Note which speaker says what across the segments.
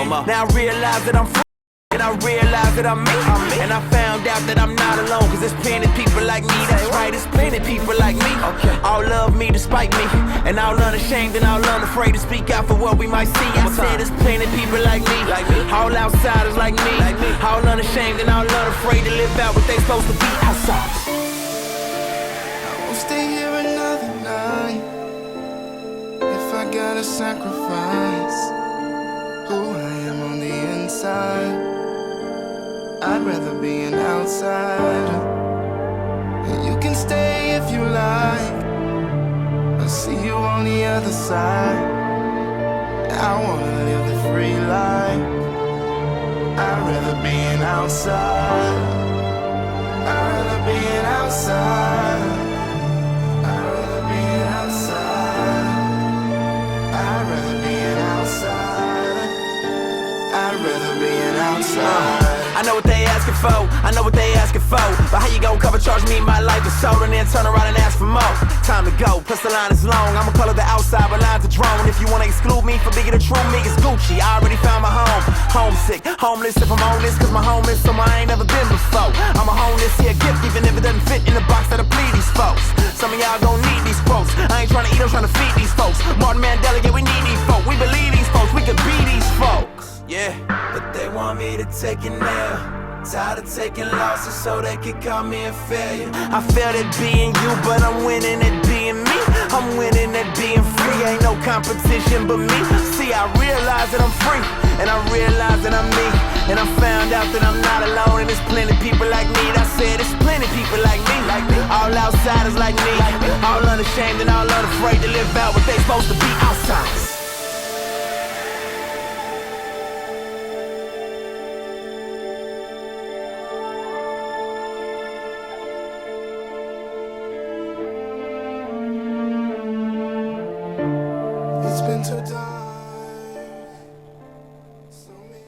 Speaker 1: no more. Now I realize that I'm free. And I realized that I'm me. And I found out that I'm not alone, cause there's plenty people like me. That's right, there's plenty people like me. All love me despite me, and all unashamed and all unafraid to speak out for what we might see. I said there's plenty people like me, all outsiders like me, all unashamed and all unafraid to live out what they supposed to be outside.
Speaker 2: I won't stay here another night if I gotta sacrifice who I am on the inside. I'd rather be an outsider. And you can stay if you like, I'll see you on the other side. I wanna live the free life. I'd rather be an outsider. I'd rather be an outsider. I'd rather be an outsider. I'd rather be an outsider. I'd rather be an outsider.
Speaker 1: I know what they asking for, I know what they asking for, but how you gon' cover charge me my life is sold and then turn around and ask for more? Time to go, plus the line is long, I'ma color the outside but lines are drawn. If you wanna exclude me for being the true me, it's Gucci, I already found my home. Homesick, homeless if I'm homeless, cause my home is somewhere I ain't never been before. I'm a homeless, here a gift even if it doesn't fit in the box that'll please these folks. Some of y'all gon' need these quotes, I ain't trying to eat, I'm trying to feed these folks. Martin Mandela, yeah we need these folks, we believe these folks, we could be these folks. Yeah, but they want me to take it now. Tired of taking losses so they can call me a failure. I failed at being you, but I'm winning at being me. I'm winning at being free, ain't no competition but me. See, I realize that I'm free, and I realize that I'm me. And I found out that I'm not alone, and there's plenty people like me. I said there's plenty people like me. All outsiders like me, all unashamed and all unafraid to live out what they supposed to be outsiders.
Speaker 2: So dark, so many.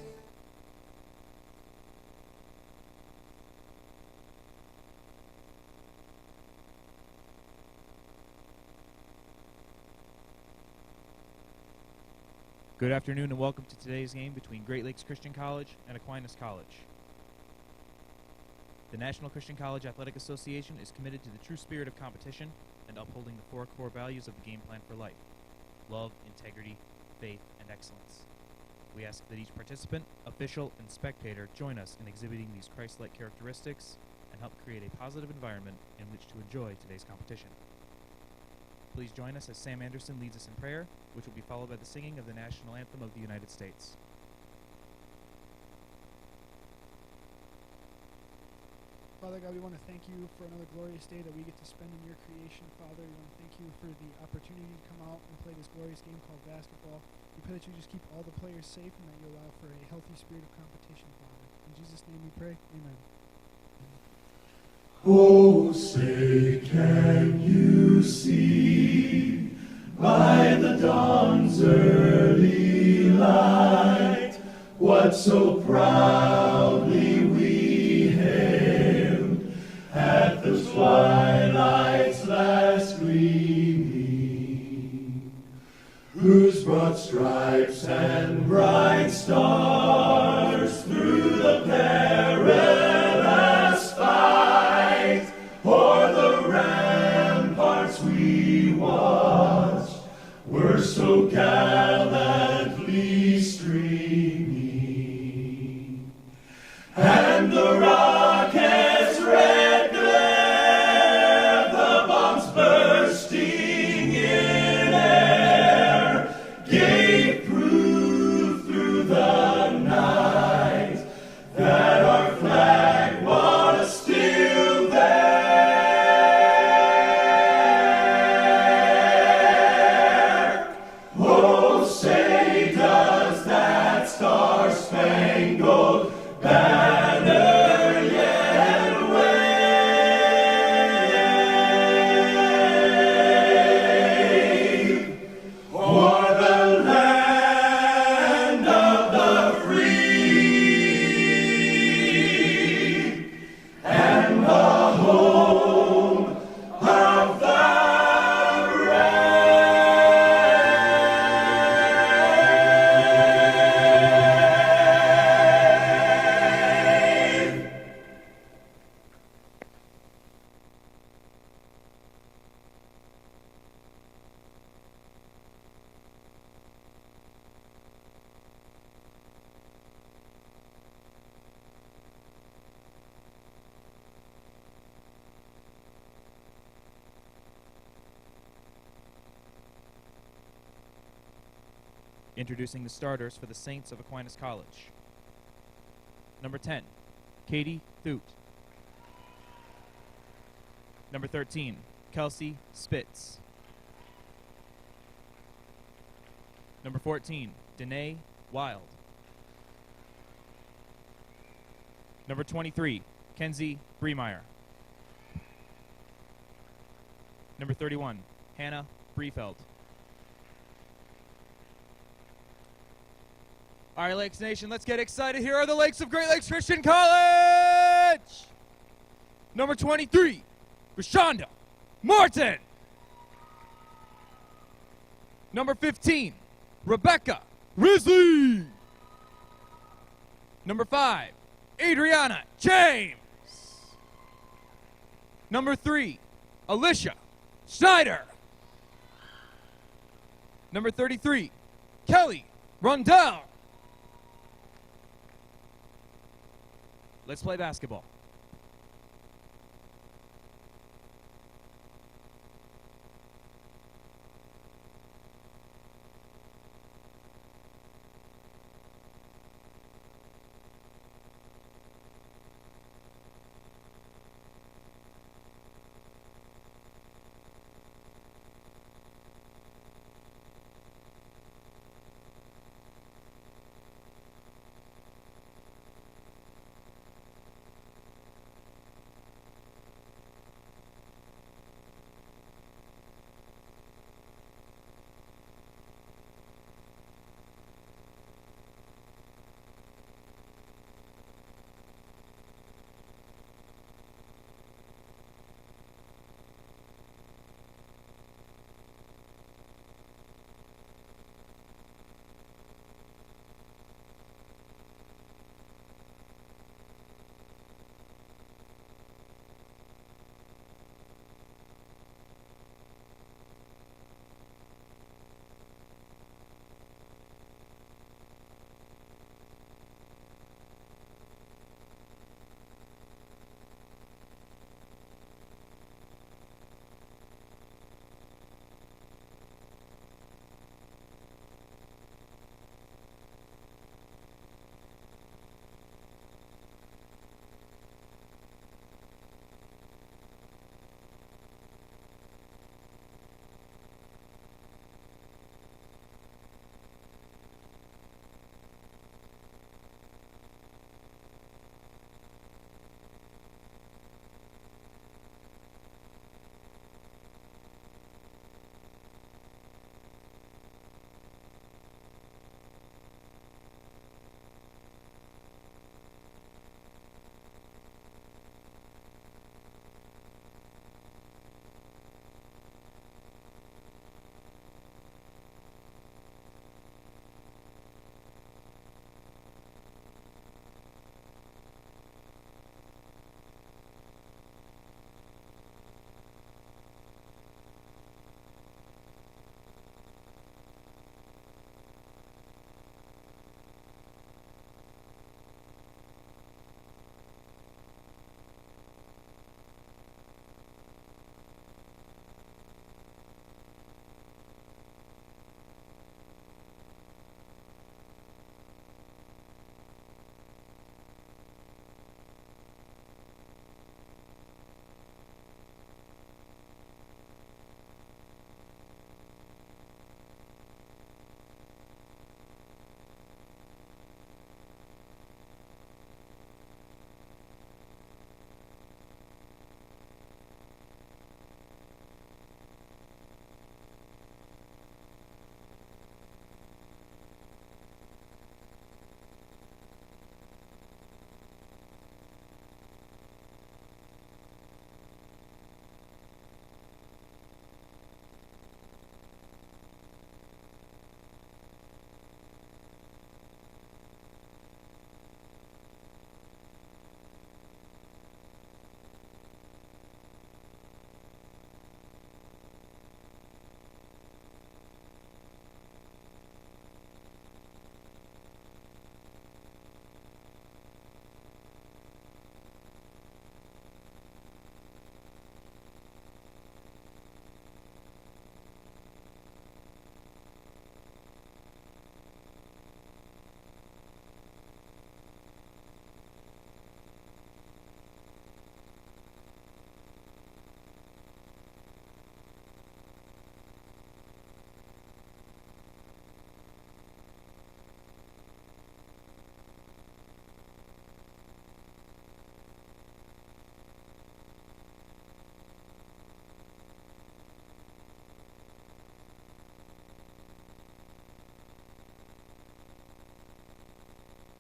Speaker 3: Good afternoon and welcome to today's game between Great Lakes Christian College and Aquinas College. The National Christian College Athletic Association is committed to the true spirit of competition and upholding the four core values of the game plan for life: love, integrity, faith, and excellence. We ask that each participant, official, and spectator join us in exhibiting these Christ-like characteristics and help create a positive environment in which to enjoy today's competition. Please join us as Sam Anderson leads us in prayer, which will be followed by the singing of the national anthem of the United States.
Speaker 4: Father God, we want to thank you for another glorious day that we get to spend in your creation, Father. We want to thank you for the opportunity to come out and play this glorious game called basketball. We pray that you just keep all the players safe and that you allow for a healthy spirit of competition, Father. In Jesus' name we pray. Amen.
Speaker 5: Oh, say, can you see by the dawn's early light what so proudly we hailed at the twilight's last gleaming, whose broad stripes and bright stars through the perilous fight o'er the ramparts we watched were so gallantly streaming, and the rocket's red glare, the bombs bursting in air, gave proof through the night that our flag was still there. Oh, say does that star-spangled banner yet wave o'er the land of the free and the home of the brave.
Speaker 3: Introducing the starters for the Saints of Aquinas College. Number 10, Katie Thoot. Number 13, Kelsey Spitz. Number 14, Danae Wild. Number 23, Kenzie Bremeyer. Number 31, Hannah Briefeld. All right, Lakes Nation, let's get excited. Here are the Lakes of Great Lakes Christian College. Number 23, Rashonda Martin. Number 15, Rebecca Risley. Number 5, Adriana James. Number 3, Alicia Schneider. Number 33, Kelly Rundell. Let's play basketball.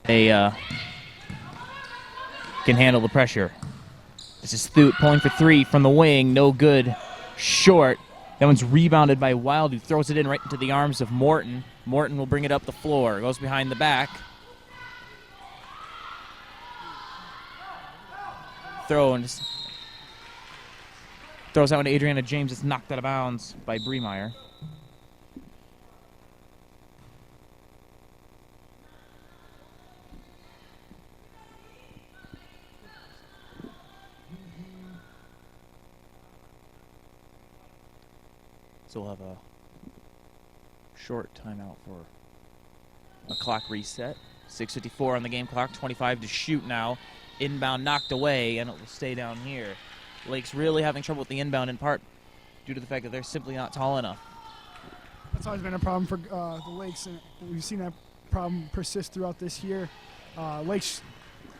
Speaker 3: they can handle the pressure. This is Thoot pulling for three from the wing. No good. Short. That one's rebounded by Wild, who throws it in right into the arms of Morton. Morton will bring it up the floor. Goes behind the back. Throw and throws that one to Adriana James. It's knocked out of bounds by Bremeyer. So we'll have a short timeout for a clock reset. 6:54 on the game clock, 25 to shoot now. Inbound knocked away, and it will stay down here. Lake's really having trouble with the inbound, in part due to the fact that they're simply not tall enough.
Speaker 4: That's always been a problem for the Lakes, and we've seen that problem persist throughout this year. Lakes,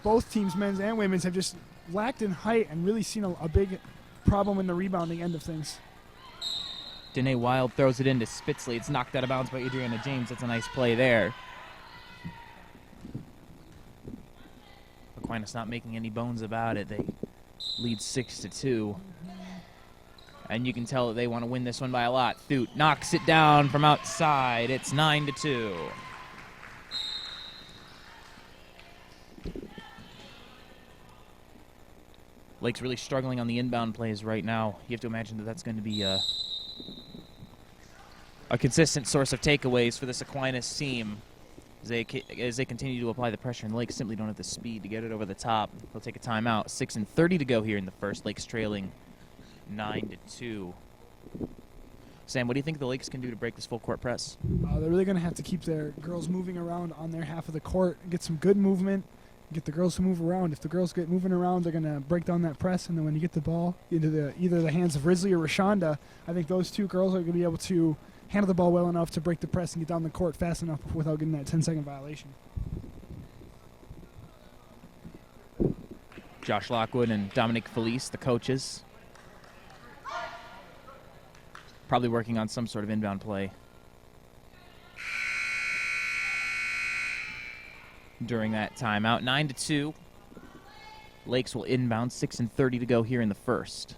Speaker 4: both teams, men's and women's, have just lacked in height and really seen a big problem in the rebounding end of things.
Speaker 3: Danae Wild throws it into Spitzley. It's knocked out of bounds by Adriana James. That's a nice play there. Aquinas not making any bones about it. They lead 6-2. And you can tell that they want to win this one by a lot. Thoot knocks it down from outside. It's 9-2. Lake's really struggling on the inbound plays right now. You have to imagine that that's going to be a consistent source of takeaways for this Aquinas team as they continue to apply the pressure, and Lake simply don't have the speed to get it over the top. They'll take a timeout. 6:30 to go here in the first. Lake's trailing 9-2. Sam, what do you think the Lakes can do to break this full court press?
Speaker 4: They're really going to have to keep their girls moving around on their half of the court, get some good movement, get the girls to move around. If the girls get moving around, they're going to break down that press, and then when you get the ball into either the hands of Risley or Rashonda, I think those two girls are going to be able to handle the ball well enough to break the press and get down the court fast enough without getting that 10-second violation.
Speaker 3: Josh Lockwood and Dominic Felice, the coaches, probably working on some sort of inbound play during that timeout. 9-2. Lakes will inbound. 6:30 to go here in the first.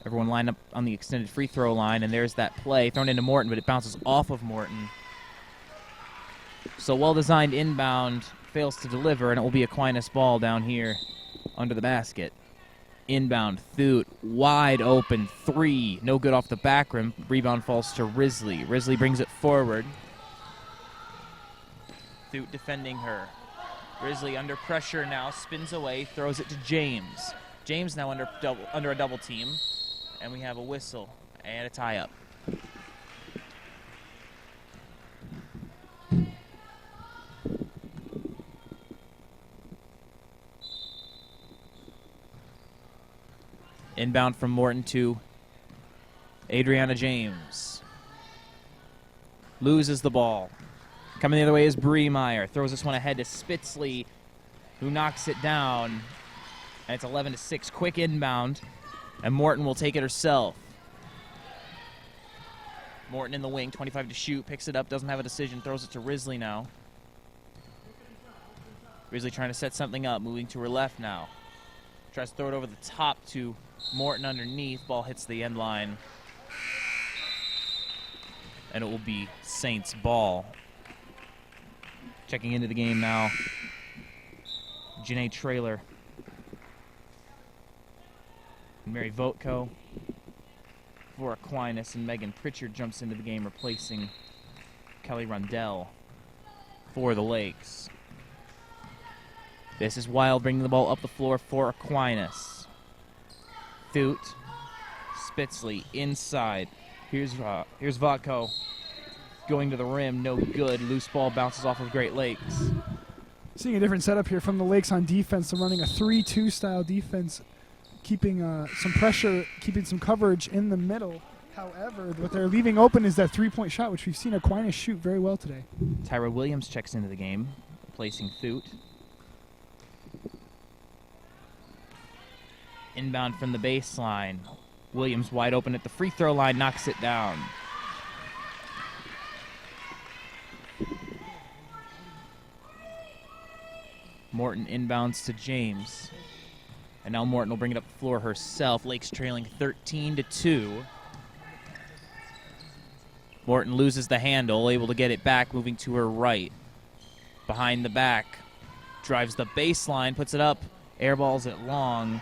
Speaker 3: Everyone lined up on the extended free throw line, and there's that play thrown into Morton, but it bounces off of Morton. So well-designed inbound fails to deliver, and it will be Aquinas ball down here under the basket. Inbound, Thoot, wide open, three. No good off the back rim. Rebound falls to Risley. Risley brings it forward. Thoot defending her. Risley under pressure now, spins away, throws it to James. James now under a double team. And we have a whistle and a tie-up. Inbound from Morton to Adriana James. Loses the ball. Coming the other way is Bremeyer. Throws this one ahead to Spitzley, who knocks it down. And it's 11-6. Quick inbound. And Morton will take it herself. Morton in the wing, 25 to shoot, picks it up, doesn't have a decision, throws it to Risley now. Risley trying to set something up, moving to her left now. Tries to throw it over the top to Morton underneath. Ball hits the end line. And it will be Saints ball. Checking into the game now, Janae Traylor. Mary Votko for Aquinas, and Megan Pritchard jumps into the game, replacing Kelly Rundell for the Lakes. This is Wild bringing the ball up the floor for Aquinas. Thoot, Spitzley inside. Here's Votko going to the rim, no good. Loose ball bounces off of Great Lakes.
Speaker 4: Seeing a different setup here from the Lakes on defense. They're running a 3-2 style defense, keeping some pressure, keeping some coverage in the middle. However, what they're leaving open is that three-point shot, which we've seen Aquinas shoot very well today.
Speaker 3: Tyra Williams checks into the game, replacing Thoot. Inbound from the baseline. Williams wide open at the free throw line, knocks it down. Morton inbounds to James. And now Morton will bring it up the floor herself. Lakes trailing 13-2. Morton loses the handle, able to get it back, moving to her right. Behind the back. Drives the baseline, puts it up. Airballs it long.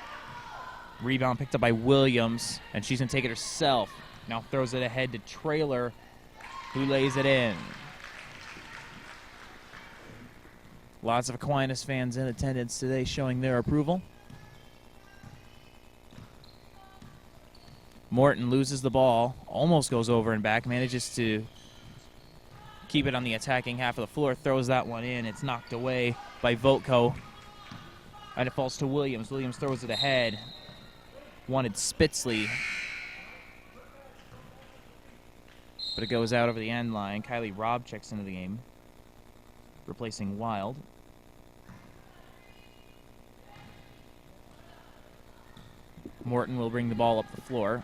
Speaker 3: Rebound picked up by Williams, and she's going to take it herself. Now throws it ahead to Trailer, who lays it in. Lots of Aquinas fans in attendance today showing their approval. Morton loses the ball, almost goes over and back, manages to keep it on the attacking half of the floor, throws that one in. It's knocked away by Votko, and it falls to Williams. Williams throws it ahead. Wanted Spitzley, but it goes out over the end line. Kylie Robb checks into the game, replacing Wild. Morton will bring the ball up the floor.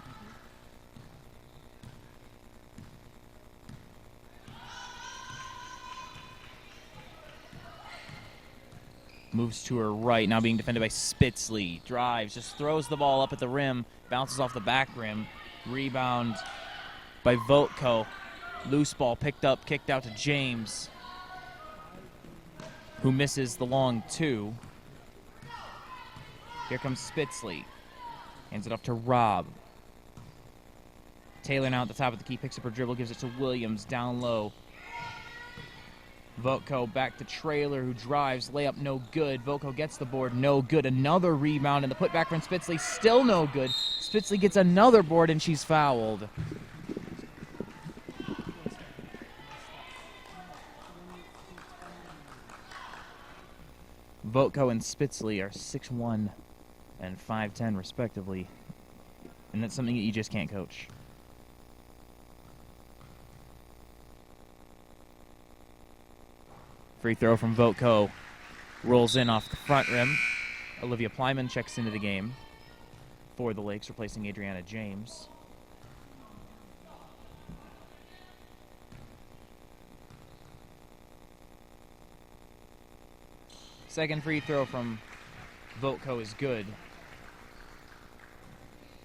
Speaker 3: Moves to her right, now being defended by Spitzley. Drives, just throws the ball up at the rim, bounces off the back rim. Rebound by Votko. Loose ball picked up, kicked out to James, who misses the long two. Here comes Spitzley. Hands it off to Robb. Taylor now at the top of the key, picks up her dribble, gives it to Williams, down low. Votko back to Trailer, who drives, layup no good. Votko gets the board, no good. Another rebound, and the putback from Spitzley, still no good. Spitzley gets another board, and she's fouled. Votko and Spitzley are 6'1" and 5'10" respectively, and that's something that you just can't coach. Free throw from Votko. Rolls in off the front rim. Olivia Plyman checks into the game for the Lakes, replacing Adriana James. Second free throw from Votko is good.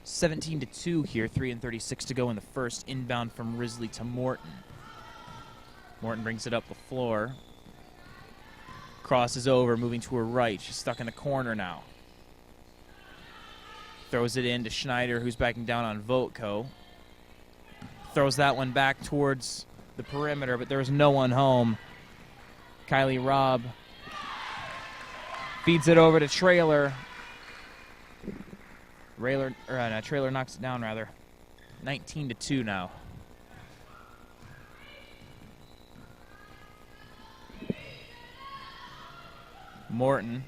Speaker 3: 17-2 here, 3:36 to go in the first. Inbound from Risley to Morton. Morton brings it up the floor. Crosses over, moving to her right. She's stuck in the corner now. Throws it in to Schneider, who's backing down on Votko. Throws that one back towards the perimeter, but there's no one home. Kylie Robb feeds it over to Trailer. Trailer knocks it down, rather. 19-2 now. Morton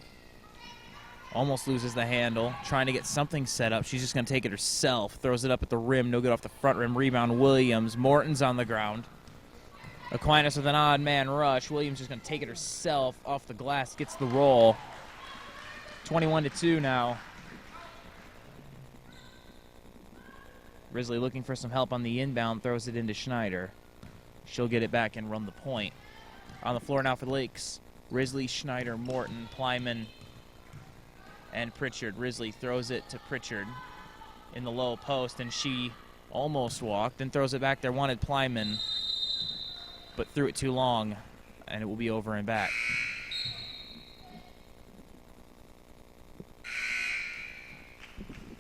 Speaker 3: almost loses the handle, trying to get something set up. She's just going to take it herself. Throws it up at the rim, no good off the front rim. Rebound, Williams. Morton's on the ground. Aquinas with an odd man rush. Williams just going to take it herself off the glass, gets the roll. 21-2 now. Risley looking for some help on the inbound, throws it into Schneider. She'll get it back and run the point. On the floor now for the Lakes. Risley, Schneider, Morton, Plyman, and Pritchard. Risley throws it to Pritchard in the low post, and she almost walked and throws it back there. Wanted Plyman, but threw it too long, and it will be over and back.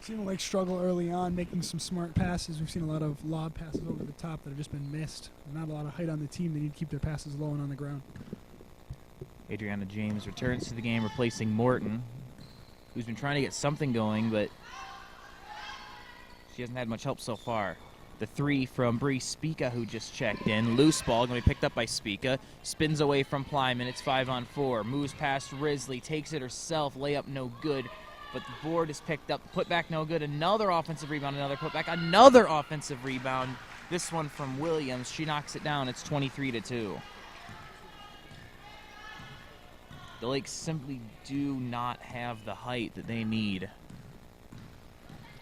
Speaker 4: Seen the Lakes struggle early on, making some smart passes. We've seen a lot of lob passes over the top that have just been missed. Not a lot of height on the team. They need to keep their passes low and on the ground.
Speaker 3: Adriana James returns to the game, replacing Morton, who's been trying to get something going, but she hasn't had much help so far. The three from Bree Spica, who just checked in. Loose ball, going to be picked up by Spica. Spins away from Plyman. It's 5-on-4. Moves past Risley. Takes it herself. Layup no good. But the board is picked up. Putback no good. Another offensive rebound. Another putback. Another offensive rebound. This one from Williams. She knocks it down. It's 23-2. The Lakes simply do not have the height that they need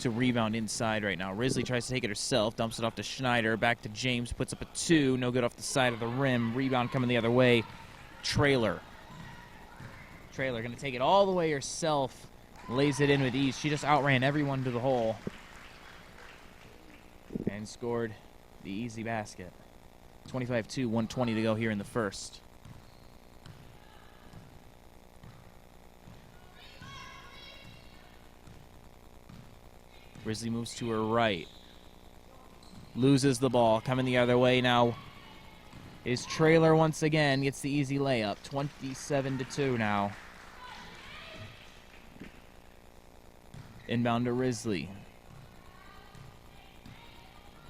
Speaker 3: to rebound inside right now. Risley tries to take it herself, dumps it off to Schneider, back to James, puts up a two, no good off the side of the rim. Rebound coming the other way. Trailer Trailer going to take it all the way herself. Lays it in with ease. She just outran everyone to the hole. And scored the easy basket. 25-2, 120 to go here in the first. Risley moves to her right. Loses the ball. Coming the other way now is Trailer once again. Gets the easy layup. 27-2 now. Inbound to Risley.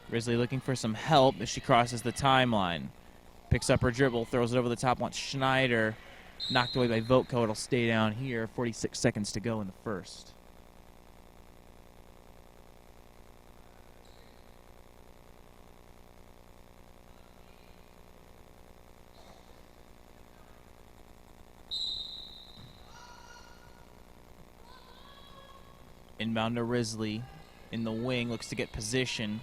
Speaker 3: Risley looking for some help as she crosses the timeline. Picks up her dribble, throws it over the top, wants Schneider. Knocked away by Votko. It'll stay down here. 46 seconds to go in the first. Inbound to Risley in the wing, looks to get position.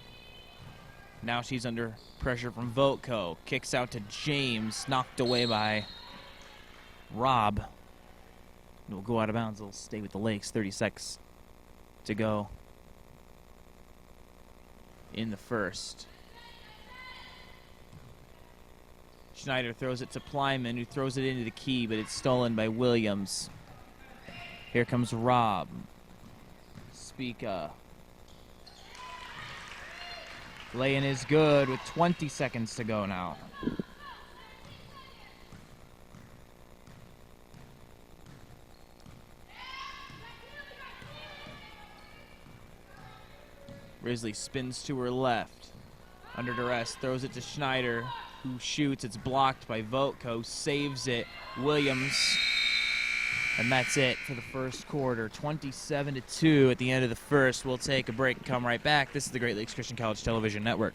Speaker 3: Now she's under pressure from Votko. Kicks out to James, knocked away by Robb. It'll go out of bounds. It'll stay with the Lakes. 30 seconds to go in the first. Schneider throws it to Plyman, who throws it into the key, but it's stolen by Williams. Here comes Robb. Spica. Lay-in is good with 20 seconds to go now. Risley spins to her left. Under duress, throws it to Schneider, who shoots. It's blocked by Votko, saves it. Williams. And that's it for the first quarter. 27-2 at the end of the first. We'll take a break and come right back. This is the Great Lakes Christian College Television Network.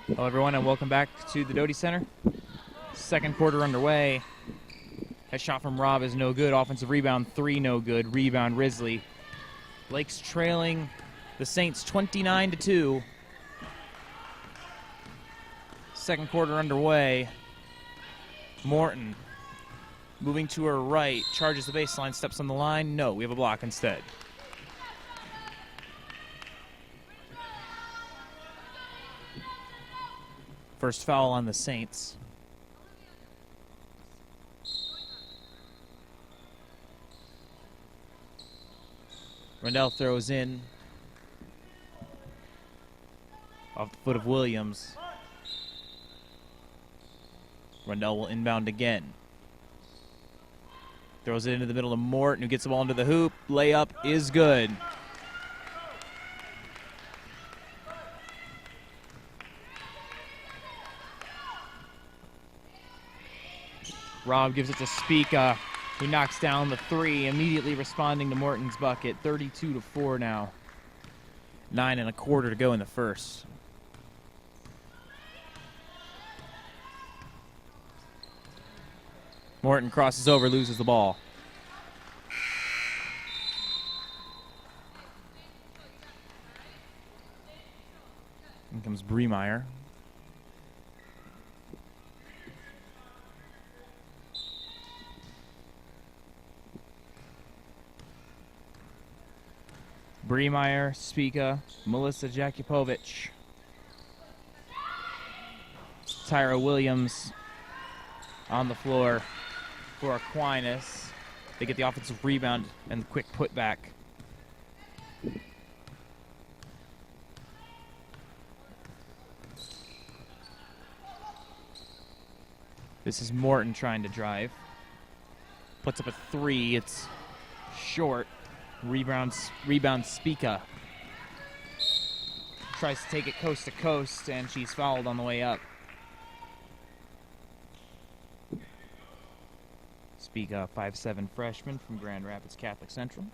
Speaker 3: Hello, everyone, and welcome back to the Doty Center. Second quarter underway. That shot from Robb is no good. Offensive rebound, 3 no good. Rebound, Risley. Lakes trailing the Saints 29-2. Second quarter underway. Morton moving to her right. Charges the baseline, steps on the line. No, we have a block instead. First foul on the Saints. Rundell throws in off the foot of Williams. Rundell will inbound again. Throws it into the middle of Morton, who gets the ball into the hoop. Layup is good. Rob gives it to Spica, who knocks down the three, immediately responding to Morton's bucket. 32-4 now. 9 1/4 to go in the first. Morton crosses over, loses the ball. In comes Bremeyer. Bremeyer, Spica, Melissa Jakupovic, Tyra Williams on the floor for Aquinas. They get the offensive rebound and the quick putback. This is Morton trying to drive. Puts up a three. It's short. Rebound Spica. Tries to take it coast to coast, and she's fouled on the way up. Spica, 5'7" freshman from Grand Rapids Catholic Central.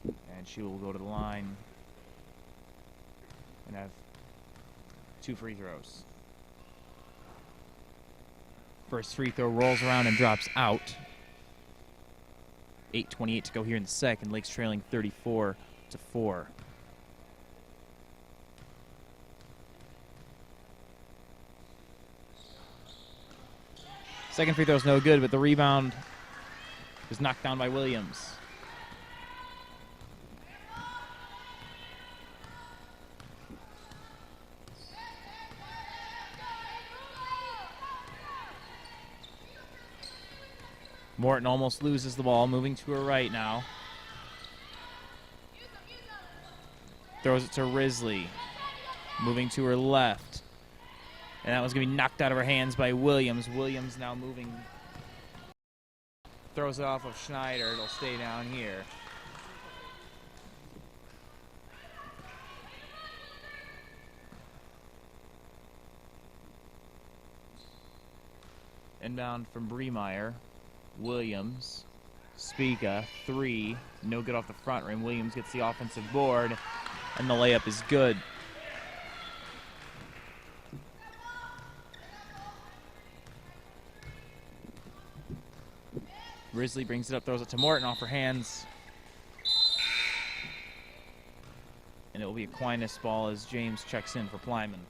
Speaker 3: And she will go to the line and have 2 free throws. First free throw rolls around and drops out. 8:28 to go here in the second. Lakes trailing 34-4. Second free throw's no good, but the rebound was knocked down by Williams. Morton almost loses the ball, moving to her right now. Throws it to Risley, moving to her left. And that was going to be knocked out of her hands by Williams. Williams now moving. Throws it off of Schneider. It'll stay down here. Inbound from Bremeyer. Williams, Spica, 3, no good off the front rim. Williams gets the offensive board, and the layup is good. Risley brings it up, throws it to Morton off her hands. And it will be Aquinas ball as James checks in for Plyman.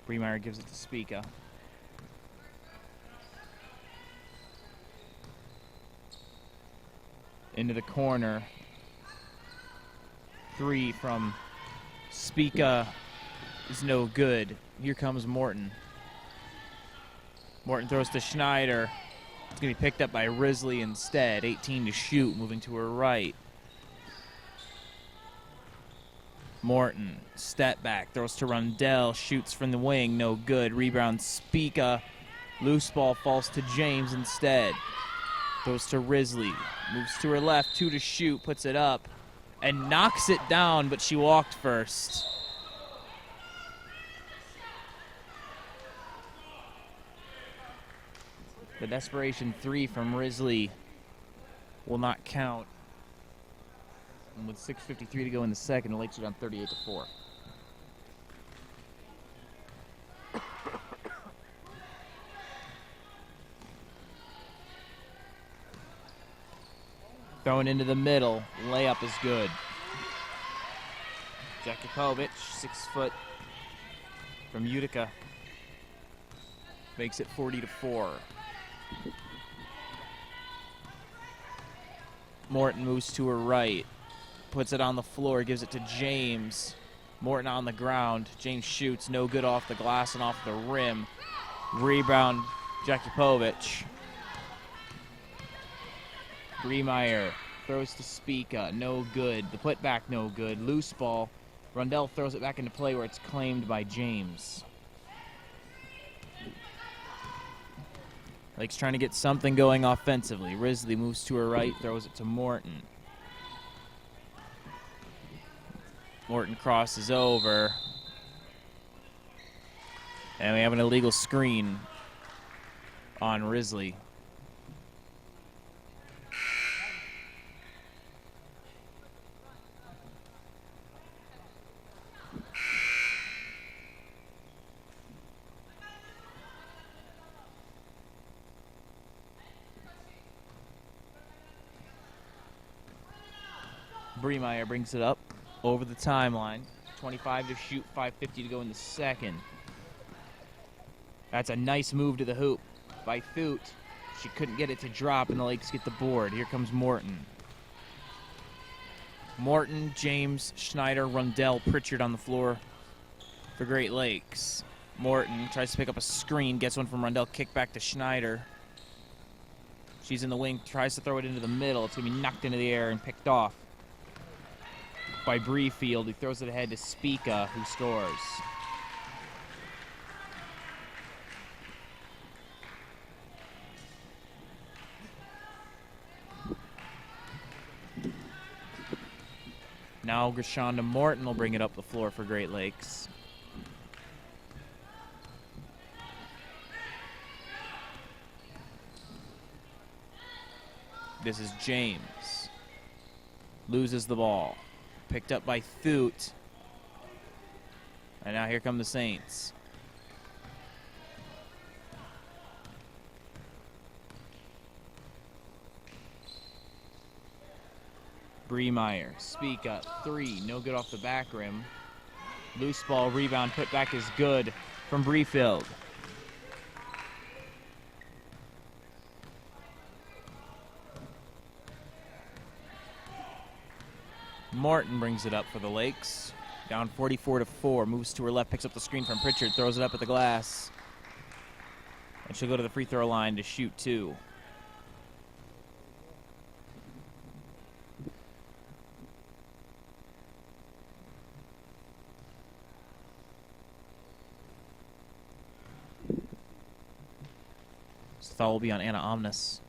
Speaker 3: Bremeyer gives it to Spica. Into the corner. 3 from Spica is no good. Here comes Morton. Morton throws to Schneider. It's going to be picked up by Risley instead. 18 to shoot, moving to her right. Morton, step back, throws to Rundell, shoots from the wing, no good. Rebound Spica, loose ball falls to James instead. Throws to Risley, moves to her left, 2 to shoot, puts it up, and knocks it down, but she walked first. The desperation 3 from Risley will not count. And with 6:53 to go in the second, the Lakes are down 38-4. Thrown into the middle, layup is good. Jakupovic, 6 foot from Utica, makes it 40-4. Morton moves to her right.
Speaker 6: puts it on the floor, gives it to James. Morton on the ground. James shoots, no good off the glass and off the rim. Rebound, Jakupovic. Bremeyer throws to Spica, no good. The putback, no good. Loose ball. Rundell throws it back into play where it's claimed by James. Lake's trying to get something going offensively. Risley moves to her right, throws it to Morton. Morton crosses over. And we have an illegal screen on Risley. Bremeyer brings it up over the timeline. 25 to shoot, 5:50 to go in the second. That's a nice move to the hoop by Thoot. She couldn't get it to drop, and the Lakes get the board. Here comes Morton. Morton, James, Schneider, Rundell, Pritchard on the floor for Great Lakes. Morton tries to pick up a screen, gets one from Rundell, kick back to Schneider. She's in the wing, tries to throw it into the middle. It's going to be knocked into the air and picked off by Brefield, who throws it ahead to Spica, who scores. Now Grishonda Morton will bring it up the floor for Great Lakes. This is James. Loses the ball. Picked up by Thoot. And now here come the Saints. Bremeyer, speak up, 3, no good off the back rim. Loose ball, rebound, put back is good from Brefield. Morton brings it up for the Lakes. Down 44-4, moves to her left, picks up the screen from Pritchard, throws it up at the glass. And she'll go to the free throw line to shoot 2. This foul will be on Anna Omnis.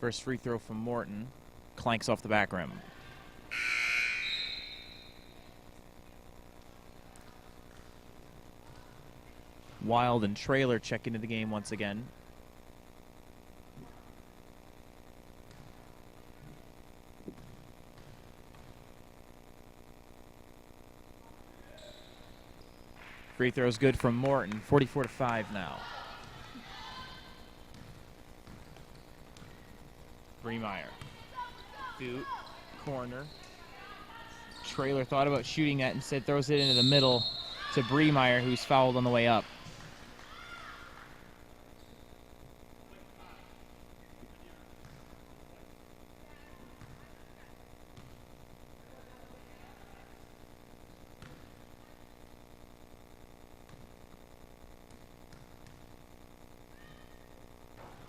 Speaker 6: First free throw from Morton. Clanks off the back rim. Wild and Trailer check into the game once again. Free throw's good from Morton. 44-5 now. Bremeyer. Thoot. Corner. Trailer thought about shooting that, instead throws it into the middle to Bremeyer, who's fouled on the way up.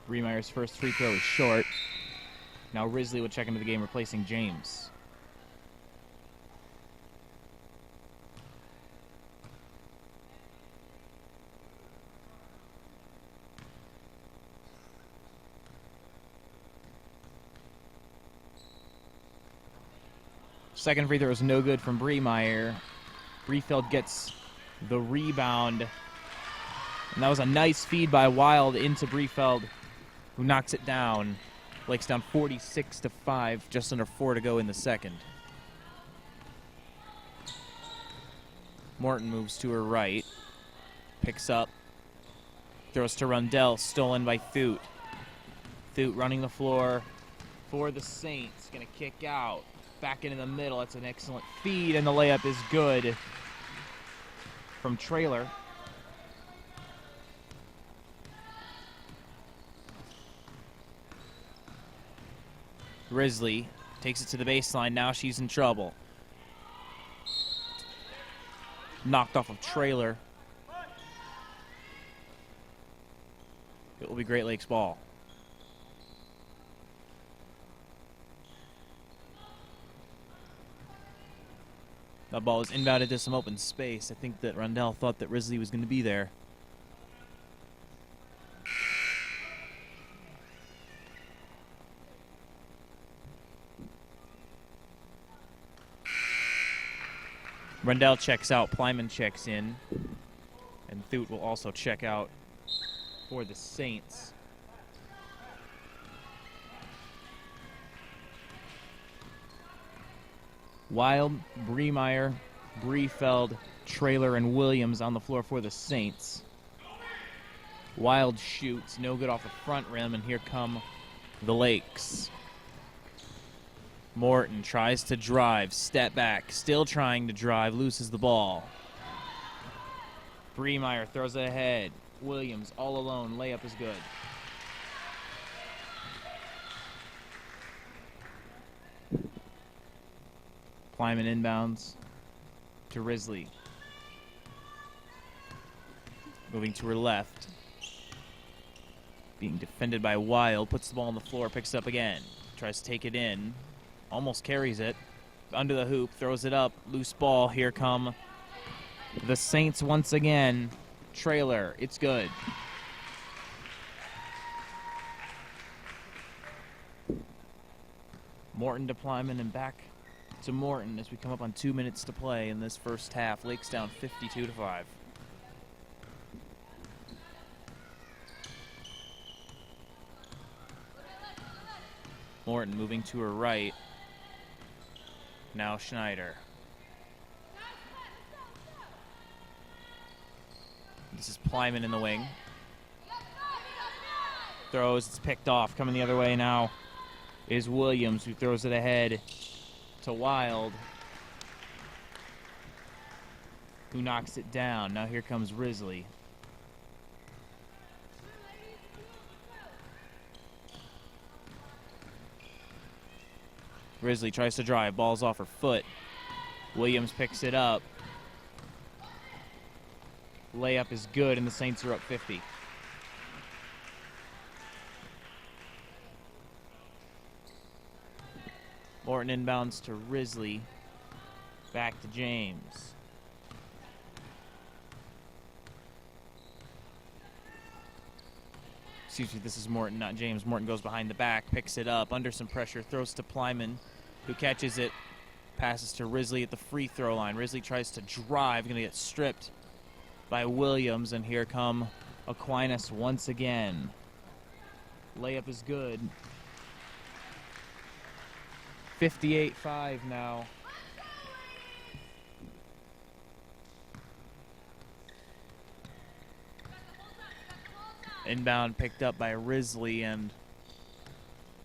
Speaker 6: Bremeyer's first free throw is short. Now Risley will check into the game, replacing James. Second free throw is no good from Bremeyer. Brefield gets the rebound. And that was a nice feed by Wild into Brefield, who knocks it down. Lakes down 46-5, just under 4 to go in the second. Morton moves to her right. Picks up. Throws to Rundell, stolen by Thoot. Thoot running the floor for the Saints. Gonna kick out. Back into the middle. That's an excellent feed, and the layup is good from Trailer. Risley Takes it to the baseline. Now she's in trouble. Knocked off of trailer. It will be Great Lakes ball. That ball was inbounded to some open space. I think that Rundell thought that Risley was going to be there. Rundell checks out, Plyman checks in, and Thoot will also check out for the Saints. Wild, Bremeyer, Briefeld, Trailer, and Williams on the floor for the Saints. Wild shoots, no good off the front rim, and here come the Lakes. Morton tries to drive, step back, still trying to drive, loses the ball. Bremeyer throws it ahead. Williams all alone, layup is good. Plyman inbounds to Risley. Moving to her left. Being defended by Wild, puts the ball on the floor, picks it up again. Tries to take it in. Almost carries it. Under the hoop, throws it up. Loose ball. Here come the Saints once again. Trailer. It's good. Morton to Plyman and back to Morton as we come up on 2 minutes to play in this first half. Lakes down 52-5. Morton moving to her right. Now Schneider. This is Plyman in the wing. Throws, it's picked off. Coming the other way now is Williams, who throws it ahead to Wild, who knocks it down. Now here comes Risley. Risley tries to drive, ball's off her foot. Williams picks it up. Layup is good, and the Saints are up 50. Morton inbounds to Risley. Back to James. Excuse me, this is Morton, not James. Morton goes behind the back, picks it up, under some pressure, throws to Plyman, who catches it, passes to Risley at the free throw line. Risley tries to drive, going to get stripped by Williams, and here come Aquinas once again. Layup is good. 58-5 now. Inbound picked up by Risley, and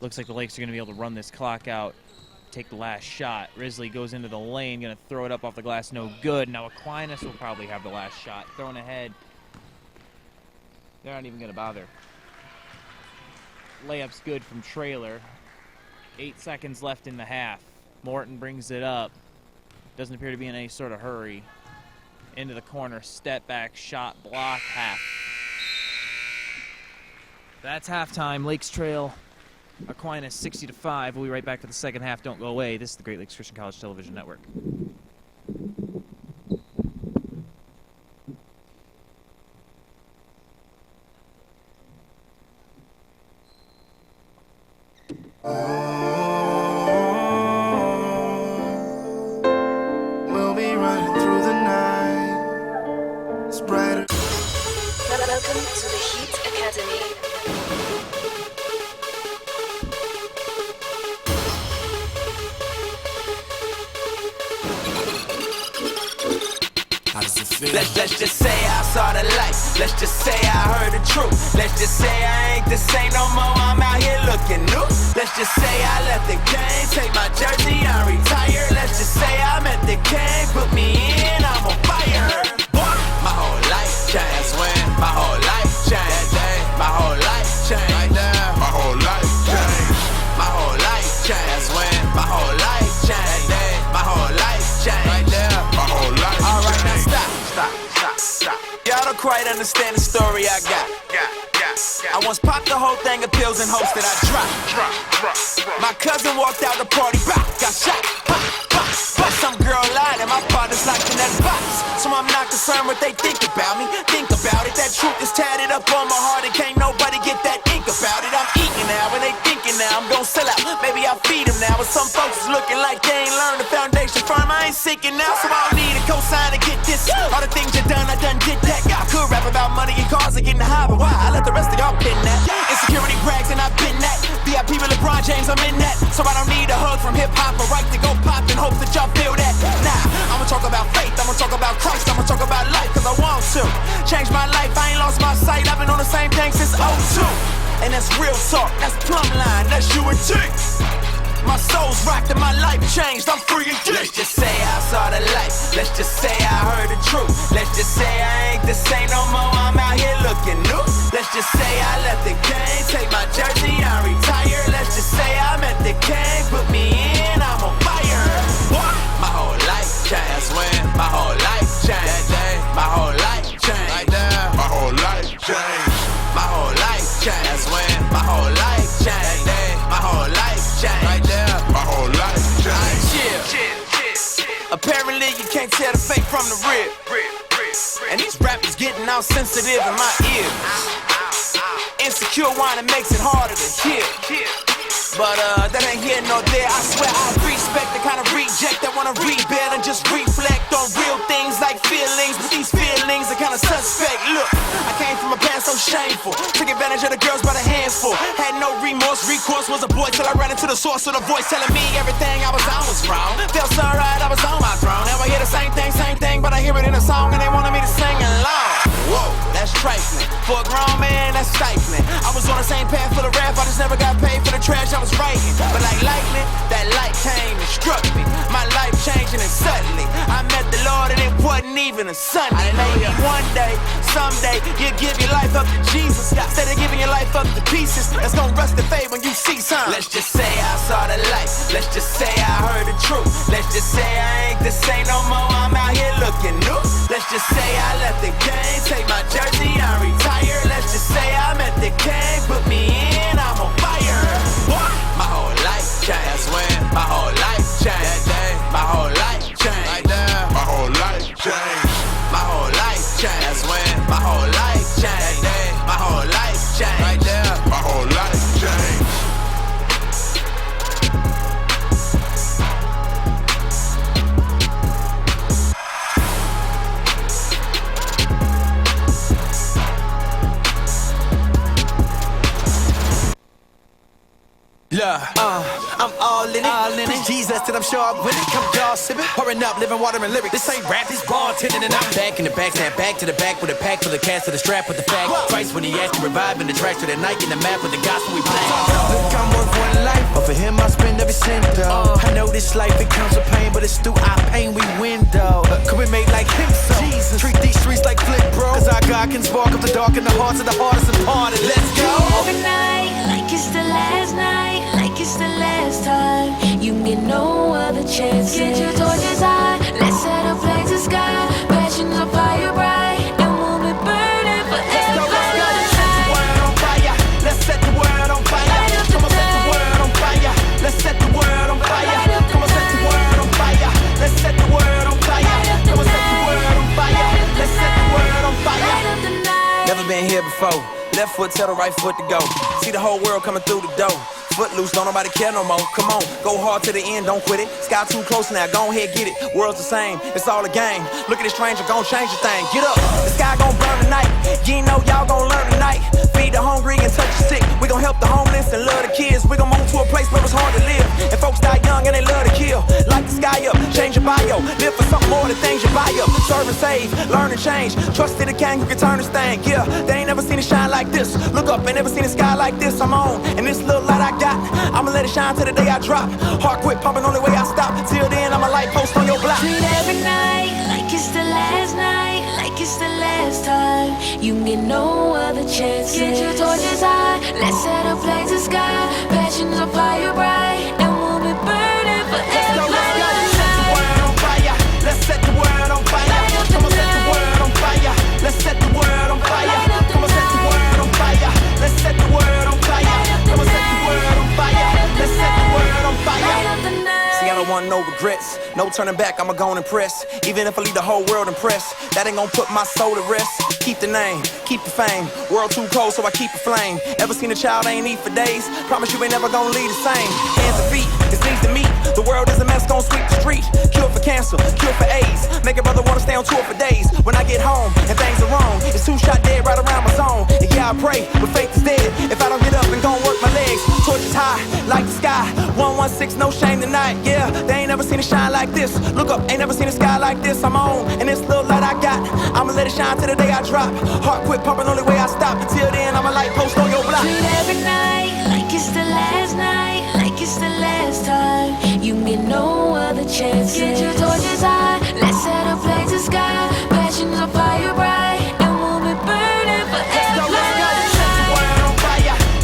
Speaker 6: looks like the Lakes are going to be able to run this clock out, take the last shot. Risley goes into the lane, going to throw it up off the glass, no good. Now Aquinas will probably have the last shot. Thrown ahead. They're not even going to bother. Layup's good from Trailer. 8 seconds left in the half. Morton brings it up. Doesn't appear to be in any sort of hurry. Into the corner, step back, shot, block, half. That's halftime. Lakes trail Aquinas 60-5. We'll be right back for the second half. Don't go away. This is the Great Lakes Christian College Television Network.
Speaker 2: We'll be running through the night. It's brighter.
Speaker 7: Welcome to the Heat Academy.
Speaker 2: How does it feel?
Speaker 1: Let's just say I saw the light. Let's just say I heard the truth. Let's just say I ain't the same no more. I'm out here looking new. Let's just say I left the game, take my jersey, I retired. Let's just say I'm at the game, put me in, I'm on fire. Boy, my whole life changed. That's when my whole life changed. That day, my whole life changed. Right there, my whole life changed. My whole life changed. That's when my whole quite understand the story I got. I once popped the whole thing of pills and hopes that I dropped. My cousin walked out the party, got shot. But some girl lied and my partner's locked in that box. So I'm not concerned what they think about me. Think about it, that truth is tatted up on my heart and can't nobody get that ink about it. I'm eating now and they thinking now I'm gon' sell out. Maybe I'll feed them now, but some folks is looking like they ain't learned the foundation firm. I ain't seeking now, so I don't need a cosign to get this. All the things you done, I done did that. I could rap about money and cars and getting high, but why? I let the rest of y'all pin that. Insecurity brags and I've been that. VIP with LeBron James, I'm in that. So I don't need a hug from hip-hop or right to go pop and hope that y'all feel that. Nah, I'ma talk about faith, I'ma talk about Christ, I'ma talk about life, cause I want to change my life, I ain't lost my sight. I've been on the same thing since '02. And that's real talk, that's plumb line, that's you and T. My soul's rocked and my life changed, I'm free again. Let's just say I saw the light, let's just say I heard the truth. Let's just say I ain't the same no more, I'm out here looking new. Let's just say I left the game, take my jersey, I retire. Let's just say I'm at the game, put me in, I'm on fire. What? My whole life changed, that's when my whole life changed. That day, my whole life changed. Right there, my whole life changed. My whole life changed, that's when my whole life changed. That day, my whole life changed. Right there, my whole life changed. Chill. Apparently you can't tell the fake from the real. And these rappers getting all sensitive in my ear. Insecure wine makes it harder to hear. But that ain't here nor there. I swear I respect the kind of reject that wanna rebuild and just reflect on real things like feelings. But these feelings are kinda suspect. Look, I came from a past so shameful. Took advantage of the girls by the handful. Had no remorse, recourse was a boy till I ran into the source of the voice telling me everything I was on was wrong. Felt so right, I was on my throne. Now I hear the same thing, but I hear it in a song and they wanted me to sing along. Whoa, that's trifling. For a grown man, that's stifling. I was on the same path for the rap, I just never got paid for the trash I was writing. But like lightning, that light came and struck me. My life changing and suddenly I met the Lord and it wasn't even a Sunday. Maybe one day, someday, you'll give your life up to Jesus. Instead of giving your life up to pieces, that's gonna rust and fade when you see some. Let's just say I saw the light. Let's just say I heard the truth. Let's just say I ain't the same no more, I'm out here looking new. Let's just say I left the game, take my jersey, I retire. Let's just say I'm at the game, put me in, I'm on fire. What? My whole life changed, that's when my whole life changed. That day, my whole life changed. Right there, my whole life changed. My whole life changed, that's when my whole life changed. That day, my whole life changed. Right there, my whole life changed. I'm all in it. Preach Jesus till I'm sure I'm with it. Come y'all sipping, pouring up, living water and lyrics. This ain't rap, this bartending, and I'm back in the back, snap back to the back with a pack for the cast to the strap with the fact. Christ when he asked to revive in the tracks to the night in the map with the gospel we play. Look, I'm worth one life, but for him I spend every cent though. I know this life it comes with pain, but it's through our pain we win though. Could we make like him so? Jesus, treat these streets like flip, bro. Cause our God can spark up the dark in the hearts of the hardest and parted. Let's go.
Speaker 8: Every night, like it's the last night, like it's the last time. You get no other chance. Get your torches high, let's set a flame to sky. Passions of fire bright, and we'll be burning forever.
Speaker 1: Let's set the world on fire. Come on, set the world on fire. Let's set the world on fire. Come on, set the world on fire. Let's set the world on fire. Come on, set the world on fire. Let's set the world on fire. Never been here before. Left foot tell the right foot to go. See the whole world coming through the door. Footloose, don't nobody care no more. Come on, go hard to the end, don't quit it. Sky too close now, go ahead, get it. World's the same, it's all a game. Look at this stranger, gon' change the thing. Get up, the sky gon' burn tonight. You know y'all gon' learn tonight. Feed the hungry and touch the sick. We gon' help the homeless and love the kids. We gon' move to a place where it's hard to live. And folks die young and they love to kill. Light the sky up, change your bio. Live for something more than things you buy up. Serve and save, learn and change. Trust in the king who can turn this thing. Yeah, they ain't never seen it shine like this. Look up, ain't never seen the sky like this. I'm on, and this little light I got, I'ma let it shine till the day I drop. Heart quit pumping, only way I stop. Till then, I'm a light post on your block.
Speaker 8: Treat every night like it's the last night, like it's the last time. You get no other chance. Get your torches high, let's set a flame to sky. Passions of fire bright, and we'll be burning forever.
Speaker 1: Let's set the world on fire. Let's set the world on fire. Come on, set the world on fire. Let's set the world I don't want no regrets. No turning back, I'ma go and impress. Even if I leave the whole world impressed, that ain't gonna put my soul to rest. Keep the name, keep the fame. World too cold, so I keep a flame. Ever seen a child I ain't eat for days? Promise you ain't never gonna leave the same. Hands and feet, it seems to me the world is a mess, gon' sweep the street. Cure for cancer, cure for AIDS. Make a brother wanna stay on tour for days. When I get home and things are wrong, it's 2 shot dead right around my zone. And yeah, I pray, but faith is dead. If I don't get up and go and work my legs, torches high like the sky. 116, no shame tonight. Yeah, they ain't never seen it shine like this. Look up, ain't never seen a sky like this. I'm on, and this little light I got, I'ma let it shine till the day I drop. Heart quit pumping, only way I stop. Until then, I'ma light post on your block.
Speaker 8: Treat every night like it's the last night, like it's the last time. You get no other chance. Get your torches high, let's set a blaze of sky. Passions are fire bright, and we'll be burning forever.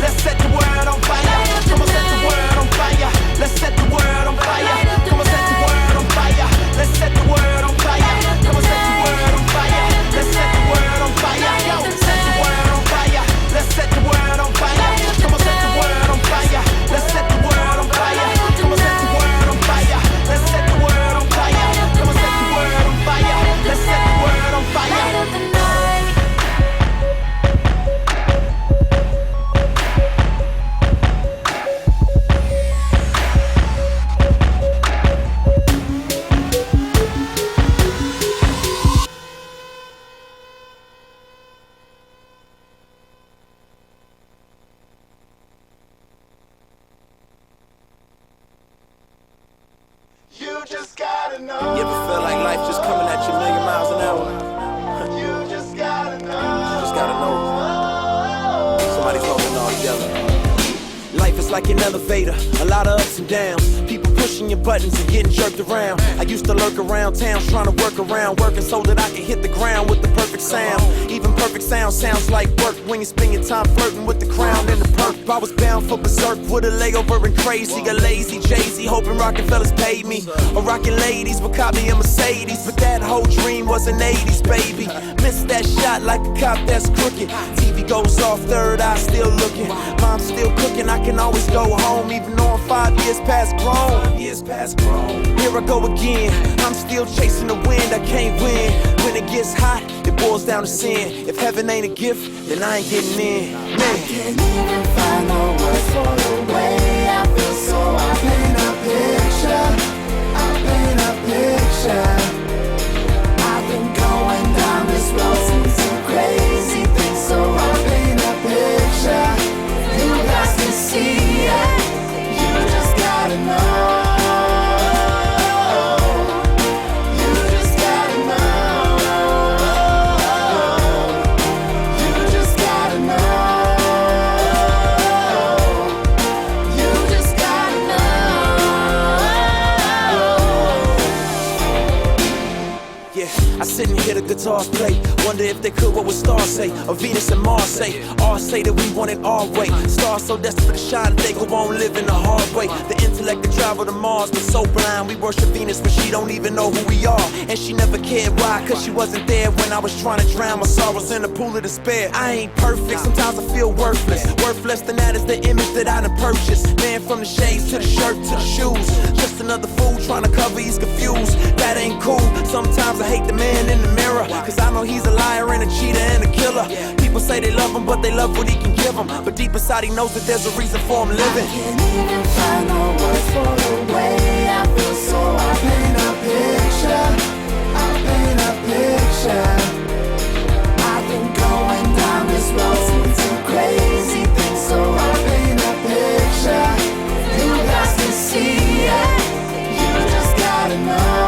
Speaker 1: Let's set the world on fire. Come on, set the world on fire. Let's set the world on fire. Come on, set the world on fire. Let's set the world on fire. Come on, set the world on fire. Let's set the world on fire. Yo, set the world on fire. Let's set the world on fire. Come on, set the world on fire. Let's set the world on fire. Come on, set the world on fire. Let's set the world on fire. Come on, set the world on fire. Let's set the world on fire.
Speaker 8: Light up the night.
Speaker 2: You just gotta know.
Speaker 1: You ever feel like life just coming at you a million miles an hour?
Speaker 2: You just gotta know.
Speaker 1: You just gotta know somebody's holding it all together. Life is like an elevator, a lot of ups and downs. People pushing your buttons and getting jerked around. I used to lurk around towns trying to work around, working so that I could hit the ground with the perfect sound. Even perfect sound sounds like work when you spend your time flirting with the crown and the perk. I was bound for berserk with a layover and crazy. A lazy Jay-Z hoping Rockefellers paid me. Or rockin' ladies would cop me a Mercedes. But that whole dream was an 80s, baby. Missed that shot like a cop that's crooked. TV goes off, third eye still looking. Mom's still cooking, I can always go home. Even though I'm 5 years past grown. Here I go again, I'm still chasing the wind, I can't win. When it gets hot, it boils down to sin. If heaven ain't a gift, then I ain't getting in. Man.
Speaker 2: Can't even find no words for the way I feel, so I paint a picture. I paint a picture. I've been going down this road, seen some crazy things, so I paint a picture. You guys can see it. You just gotta know.
Speaker 1: I sit and hear the guitars play. Wonder if they could, what would stars say? Or Venus and Mars say? All say that we want it our way. Stars so desperate to shine, they go on living the hard way. The intellect to travel to Mars, but so blind. We worship Venus, but she don't even know who we are. And she never cared why, cause she wasn't there when I was trying to drown my sorrows in a pool of despair. I ain't perfect, sometimes I feel worthless. Worth less than that is the image that I done purchased. Man, from the shades to the shirt to the shoes. Just another fool trying to cover, he's confused. That ain't cool. Sometimes I hate the man in the mirror, cause I know he's a liar and a cheater and a killer. People say they love him, but they love what he can give them. But deep inside he knows that there's a reason for him living.
Speaker 2: Can't even find no words for the way I feel, so I paint a picture. I paint a picture. I've been going down this road, seen some crazy things, so I paint a picture. You guys can see it. You just gotta know.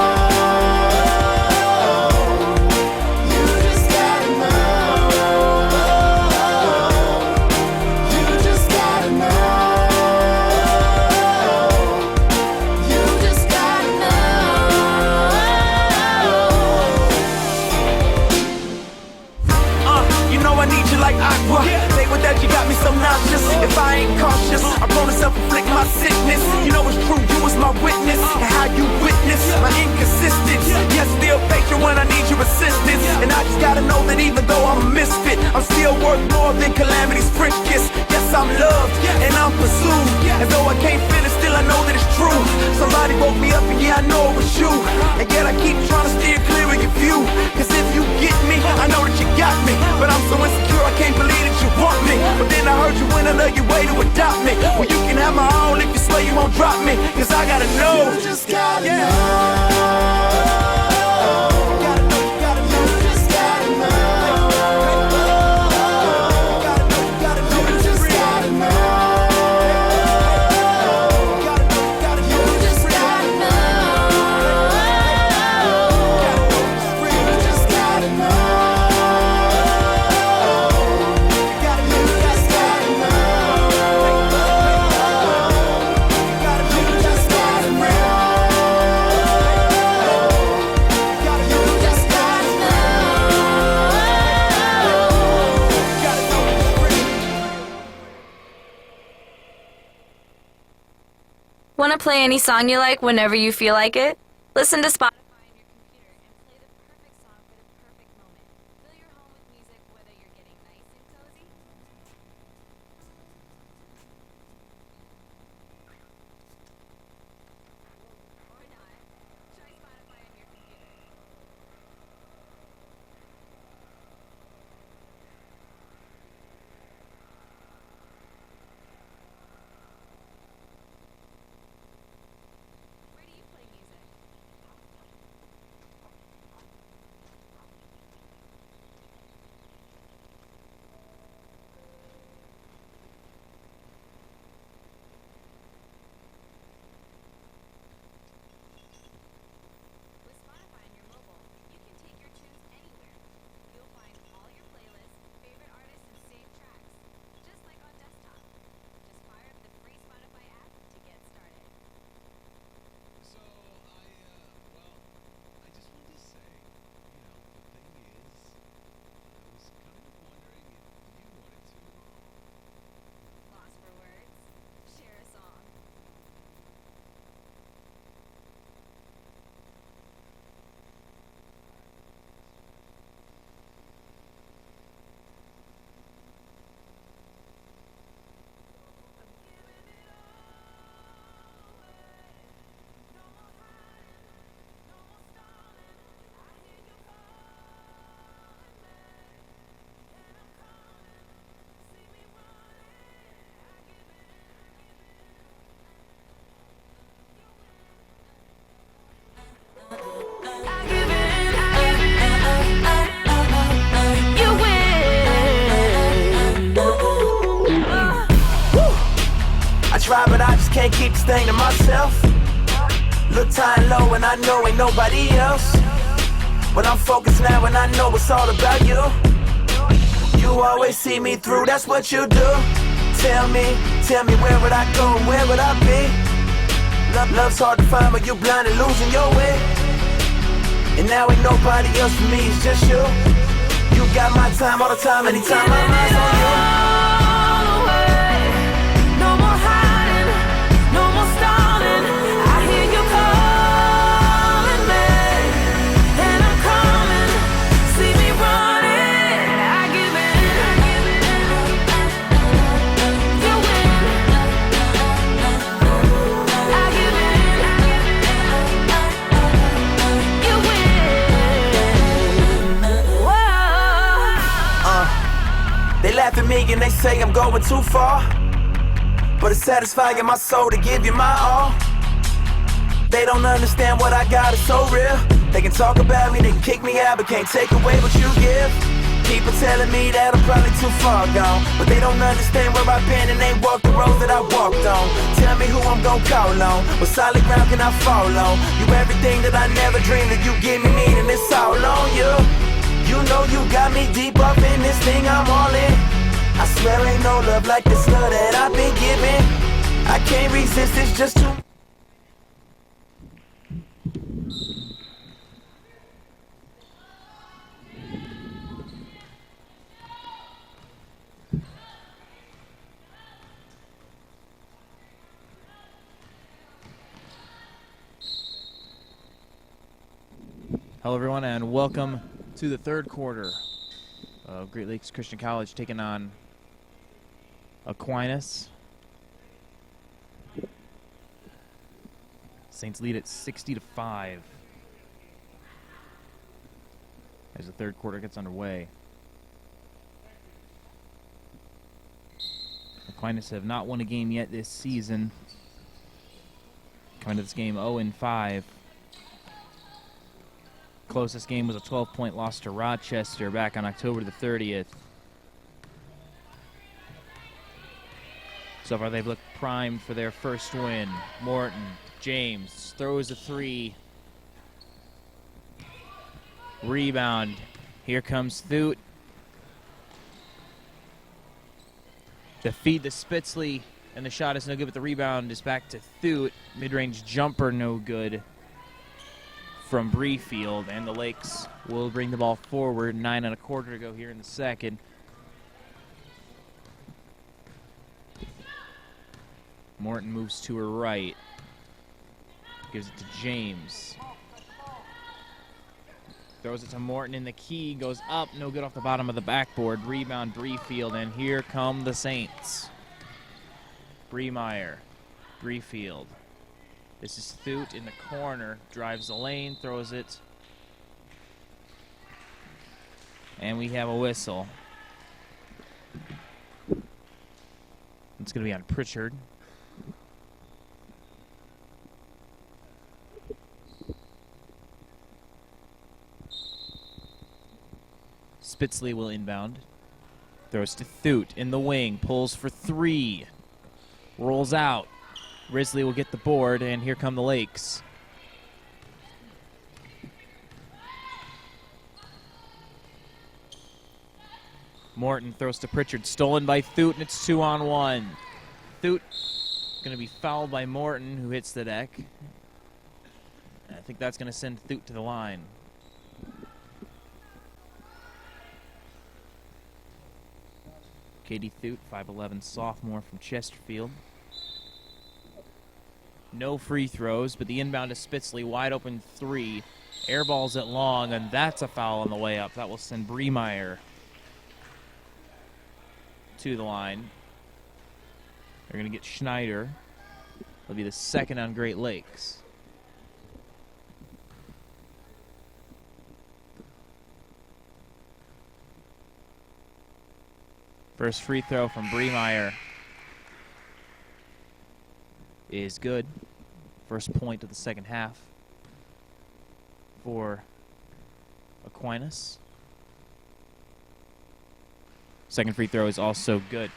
Speaker 1: You got me so nauseous. If I ain't cautious, I'm prone to self-inflict my sickness. You know it's true, you was my witness. And how you witness my inconsistency. Yet still patient when I need your assistance. And I just gotta know that even though I'm a misfit, I'm still worth more than calamity's French kiss. Yes, I'm loved and I'm pursued. And though I can't feel it, still I know that it's true. Somebody woke me you. And yet I keep trying to steer clear of your view. Cause if you get me, I know that you got me. But I'm so insecure, I can't believe that you want me. But then I heard you went another your way to adopt me. Well, you can have my own if you swear you won't drop me. Cause I gotta know.
Speaker 2: You just gotta know.
Speaker 7: Want to play any song you like whenever you feel like it? Listen to Spotify on your computer and play the perfect song for the perfect moment. Fill your home with music whether you're getting nice and cozy. Or not. Try Spotify on your computer. Where do you play music? With Spotify on your mobile, you can take your tunes anywhere. You'll find all your playlists, favorite artists, and saved tracks, just like on desktop. Just fire up the free Spotify app to get started.
Speaker 9: So I just wanted to say, the thing is, I was kind of wondering if you wanted to.
Speaker 7: Lost for words? Share a song.
Speaker 1: I try, but I just can't keep this thing to myself. Look high and low, and I know ain't nobody else. But I'm focused now, and I know it's all about you. You always see me through, that's what you do. Tell me, where would I go, where would I be? Love's hard to find, but you blind and losing your way. And now ain't nobody else for me, it's just you. You got my time all the time, anytime my mind's on you.
Speaker 8: No more hiding, no more stalling. I hear you calling me, and I'm coming. See me running, I give in. You win. I give in. You win. Whoa.
Speaker 1: They laugh at me and they say I'm going too far. But it's satisfying my soul to give you my all. They don't understand what I got is so real. They can talk about me, they can kick me out, but can't take away what you give. People telling me that I'm probably too far gone, but they don't understand where I've been and ain't walked the road that I walked on. Tell me who I'm gon' call on. What solid ground can I fall on? You everything that I never dreamed of. You give me meaning, it's all on you. You know you got me deep up in this thing, I'm all in. I swear ain't no love like this love that I've been giving. I can't resist, it's just too.
Speaker 6: Hello, everyone, and welcome to the third quarter of Great Lakes Christian College taking on Aquinas. Saints lead at 60-5 as the third quarter gets underway. Aquinas have not won a game yet this season. Coming to this game 0-5. Closest game was a 12-point loss to Rochester back on October the 30th. So far they've looked primed for their first win. Morton, James throws a three. Rebound. Here comes Thoot. To feed the Spitzley, and the shot is no good, but the rebound is back to Thoot. Mid-range jumper no good from Breefield, and the Lakes will bring the ball forward. 9 1/4 to go here in the second. Morton moves to her right. Gives it to James. Throws it to Morton in the key. Goes up. No good off the bottom of the backboard. Rebound Breefield. And here come the Saints. Breemeyer. Breefield. This is Thoot in the corner. Drives the lane. Throws it. And we have a whistle. It's going to be on Pritchard. Spitzley will inbound. Throws to Thoot in the wing. Pulls for three. Rolls out. Risley will get the board, and here come the Lakes. Morton throws to Pritchard. Stolen by Thoot, and it's 2-on-1. Thoot going to be fouled by Morton, who hits the deck. I think that's going to send Thoot to the line. Katie Thoot, 5'11", sophomore from Chesterfield. No free throws, but the inbound to Spitzley, wide open three. Air balls it long, and that's a foul on the way up. That will send Breemeyer to the line. They're going to get Schneider. It'll be the second on Great Lakes. First free throw from Breemeyer is good. First point of the second half for Aquinas. Second free throw is also good.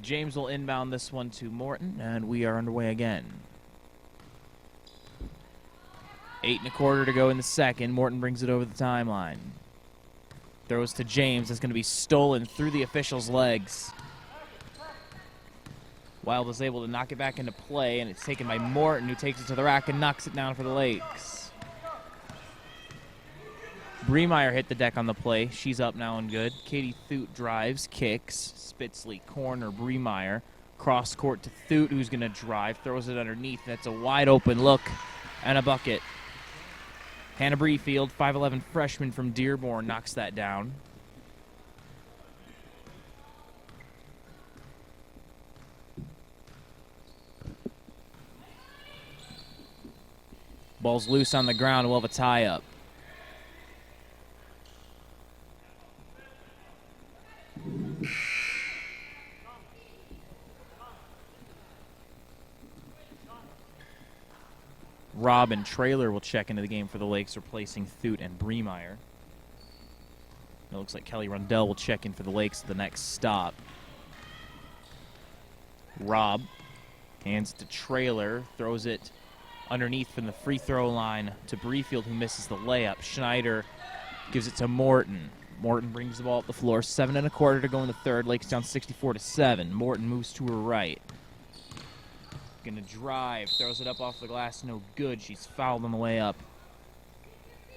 Speaker 6: James will inbound this one to Morton, and we are underway again. 8 1/4 to go in the second. Morton brings it over the timeline. Throws to James. It's going to be stolen through the official's legs. Wild is able to knock it back into play, and it's taken by Morton, who takes it to the rack and knocks it down for the Lakes. Breemeyer hit the deck on the play. She's up now and good. Katie Thoot drives, kicks. Spitzley, corner, Breemeyer. Cross court to Thoot, who's going to drive. Throws it underneath. That's a wide open look and a bucket. Hannah Breefield, 5'11", freshman from Dearborn, knocks that down. Ball's loose on the ground, and we'll have a tie-up. Robb and Traylor will check into the game for the Lakes, replacing Thoot and Breemeyer. It looks like Kelly Rundell will check in for the Lakes at the next stop. Robb hands it to Traylor, throws it underneath from the free throw line to Breefield, who misses the layup. Schneider gives it to Morton. Morton brings the ball up the floor. 7 1/4 to go in the third. Lakes down 64-7. Morton moves to her right. Gonna drive, throws it up off the glass, no good. She's fouled on the way up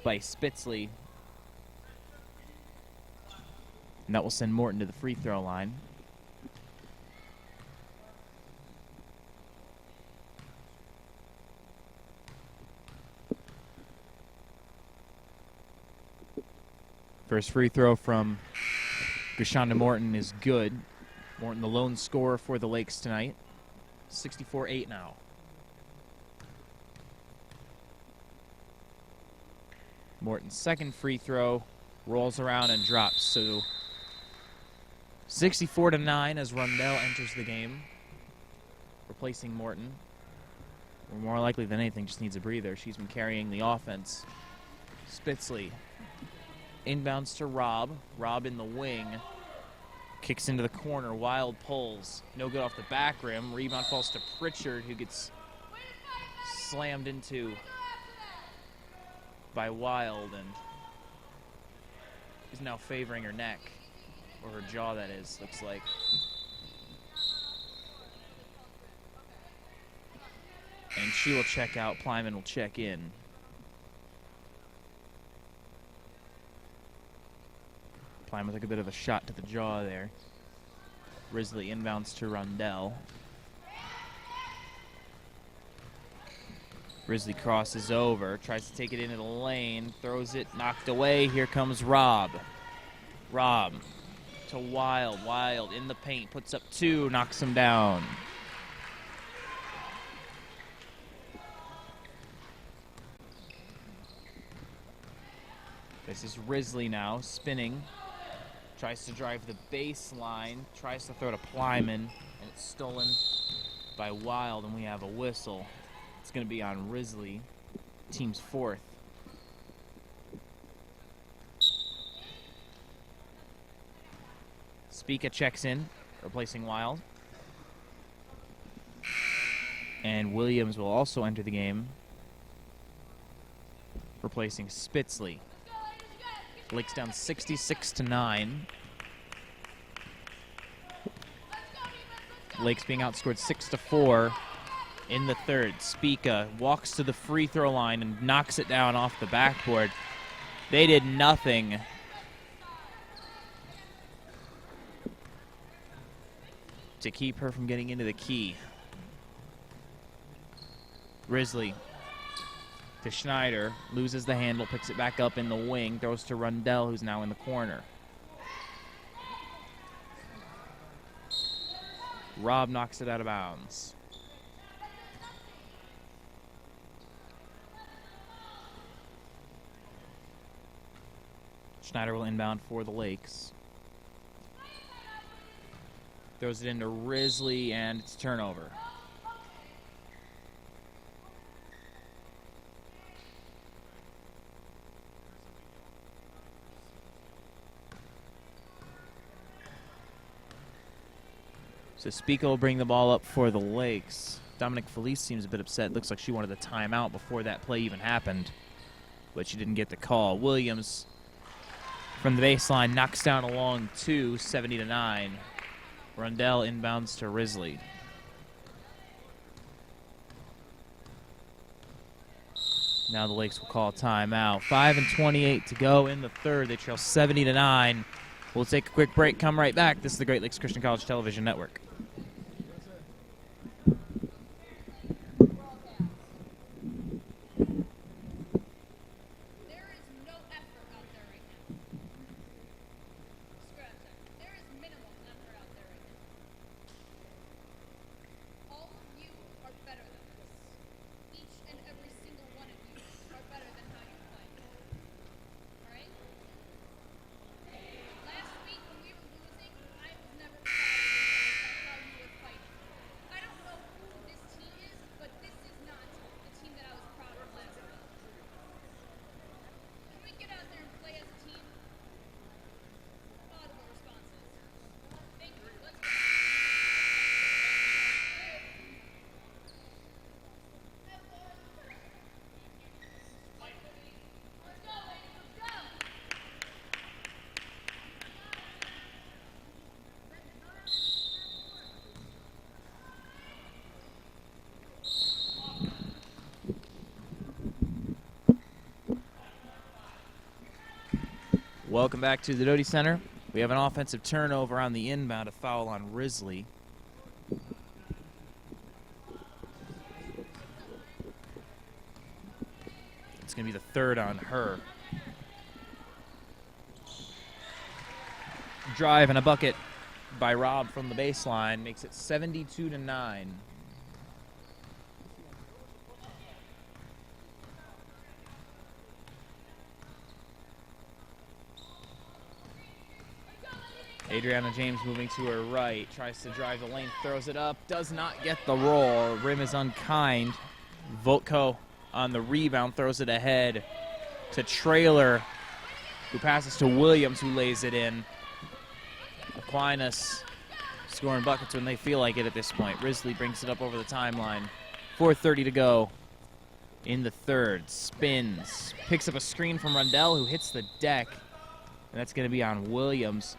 Speaker 6: by Spitzley. And that will send Morton to the free throw line. First free throw from Gashonda Morton is good. Morton, the lone scorer for the Lakes tonight. 64-8 now. Morton's second free throw rolls around and drops. So 64-9 as Rundell enters the game, replacing Morton. Or more likely than anything, just needs a breather. She's been carrying the offense. Spitzley inbounds to Rob. Rob in the wing. Kicks into the corner. Wild pulls. No good off the back rim. Rebound falls to Pritchard, who gets slammed into by Wild and is now favoring her neck. Or her jaw, that is, looks like. And she will check out. Plyman will check in. Plyman took a bit of a shot to the jaw there. Risley inbounds to Rundell. Risley crosses over, tries to take it into the lane, throws it, knocked away. Here comes Rob. Rob to Wild. Wild in the paint, puts up 2, knocks him down. This is Risley now, spinning. Tries to drive the baseline, tries to throw to Plyman, and it's stolen by Wild, and we have a whistle. It's going to be on Risley, team's 4th. Spica checks in, replacing Wild. And Williams will also enter the game, replacing Spitzley. Lakes down 66-9. Lakes being outscored 6-4 in the third. Spica walks to the free throw line and knocks it down off the backboard. They did nothing to keep her from getting into the key. Risley to Schneider, loses the handle, picks it back up in the wing, throws to Rundell, who's now in the corner. Rob knocks it out of bounds. Schneider will inbound for the Lakes. Throws it into Risley, and it's a turnover. So Spica will bring the ball up for the Lakes. Dominic Felice seems a bit upset. Looks like she wanted a timeout before that play even happened, but she didn't get the call. Williams from the baseline knocks down a long 2, 70-9. Rundell inbounds to Risley. Now the Lakes will call a timeout. 5:28 to go in the third. They trail 70-9. We'll take a quick break, come right back. This is the Great Lakes Christian College Television Network. Welcome back to the Doty Center. We have an offensive turnover on the inbound, a foul on Risley. It's going to be the third on her. Drive and a bucket by Rob from the baseline makes it 72-9. Adriana James moving to her right, tries to drive the lane, throws it up, does not get the roll. Rim is unkind. Votko on the rebound, throws it ahead to Trailer, who passes to Williams, who lays it in. Aquinas scoring buckets when they feel like it at this point. Risley brings it up over the timeline. 4:30 to go in the third. Spins, picks up a screen from Rundell, who hits the deck, and that's going to be on Williams.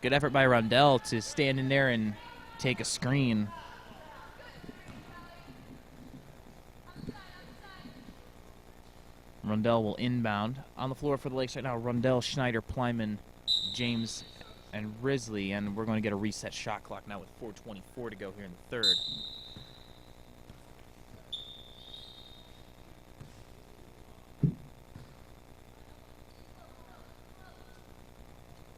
Speaker 6: Good effort by Rundell to stand in there and take a screen. Rundell will inbound. On the floor for the Lakes right now, Rundell, Schneider, Plyman, James, and Risley. And we're going to get a reset shot clock now with 4:24 to go here in the third.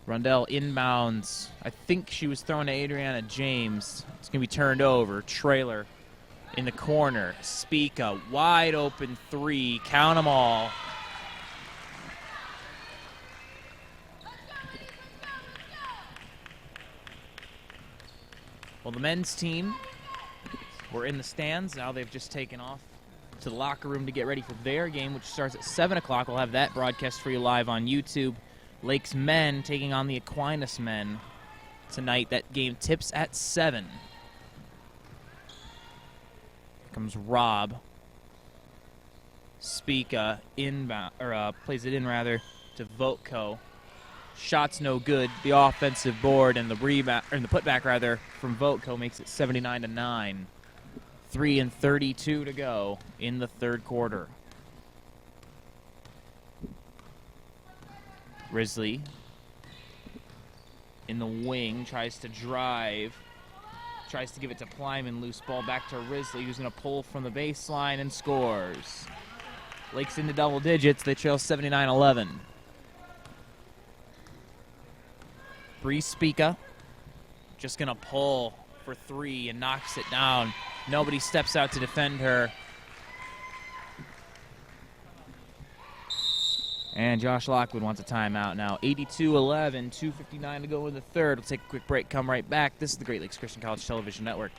Speaker 6: Rundell inbounds. I think she was throwing to Adriana James. It's going to be turned over. Trailer in the corner. Spica, wide open three. Count them all. Well, the men's team were in the stands. Now they've just taken off to the locker room to get ready for their game, which starts at 7 o'clock. We'll have that broadcast for you live on YouTube. Lakes men taking on the Aquinas men tonight. That game tips at 7. Here comes Rob. Spica inbound, or plays it in rather to Votko. Shots no good. The offensive board and the rebound, or the putback rather, from Votko makes it 79-9. 3:32 to go in the third quarter. Risley in the wing, tries to drive, tries to give it to Plyman, loose ball back to Risley, who's going to pull from the baseline and scores. Lakes into double digits, they trail 79-11. Bree Spica just going to pull for 3 and knocks it down. Nobody steps out to defend her. And Josh Lockwood wants a timeout now. 82-11, 2:59 to go in the third. We'll take a quick break, come right back. This is the Great Lakes Christian College Television Network.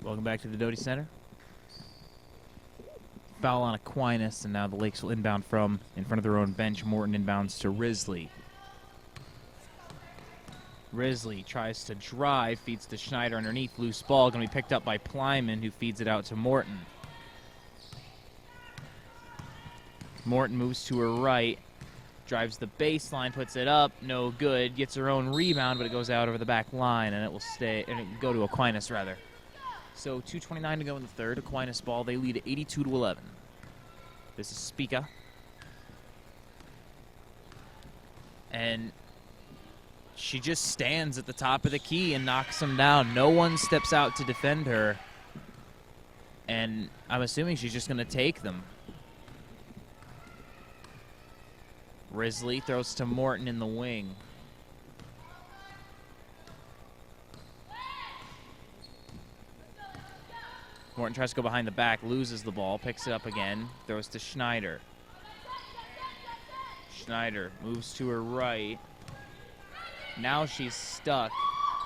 Speaker 6: Welcome back to the Doty Center. Foul on Aquinas, and now the Lakes will inbound from in front of their own bench. Morton inbounds to Risley. Risley tries to drive, feeds to Schneider underneath. Loose ball going to be picked up by Plyman, who feeds it out to Morton. Morton moves to her right, drives the baseline, puts it up, no good. Gets her own rebound, but it goes out over the back line, and it will stay, and it will go to Aquinas rather. So 2:29 to go in the third. Aquinas ball. They lead at 82-11. This is Spica. And she just stands at the top of the key and knocks him down. No one steps out to defend her. And I'm assuming she's just going to take them. Risley throws to Morton in the wing. Morton tries to go behind the back, loses the ball, picks it up again, throws to Schneider. Schneider moves to her right. Now she's stuck.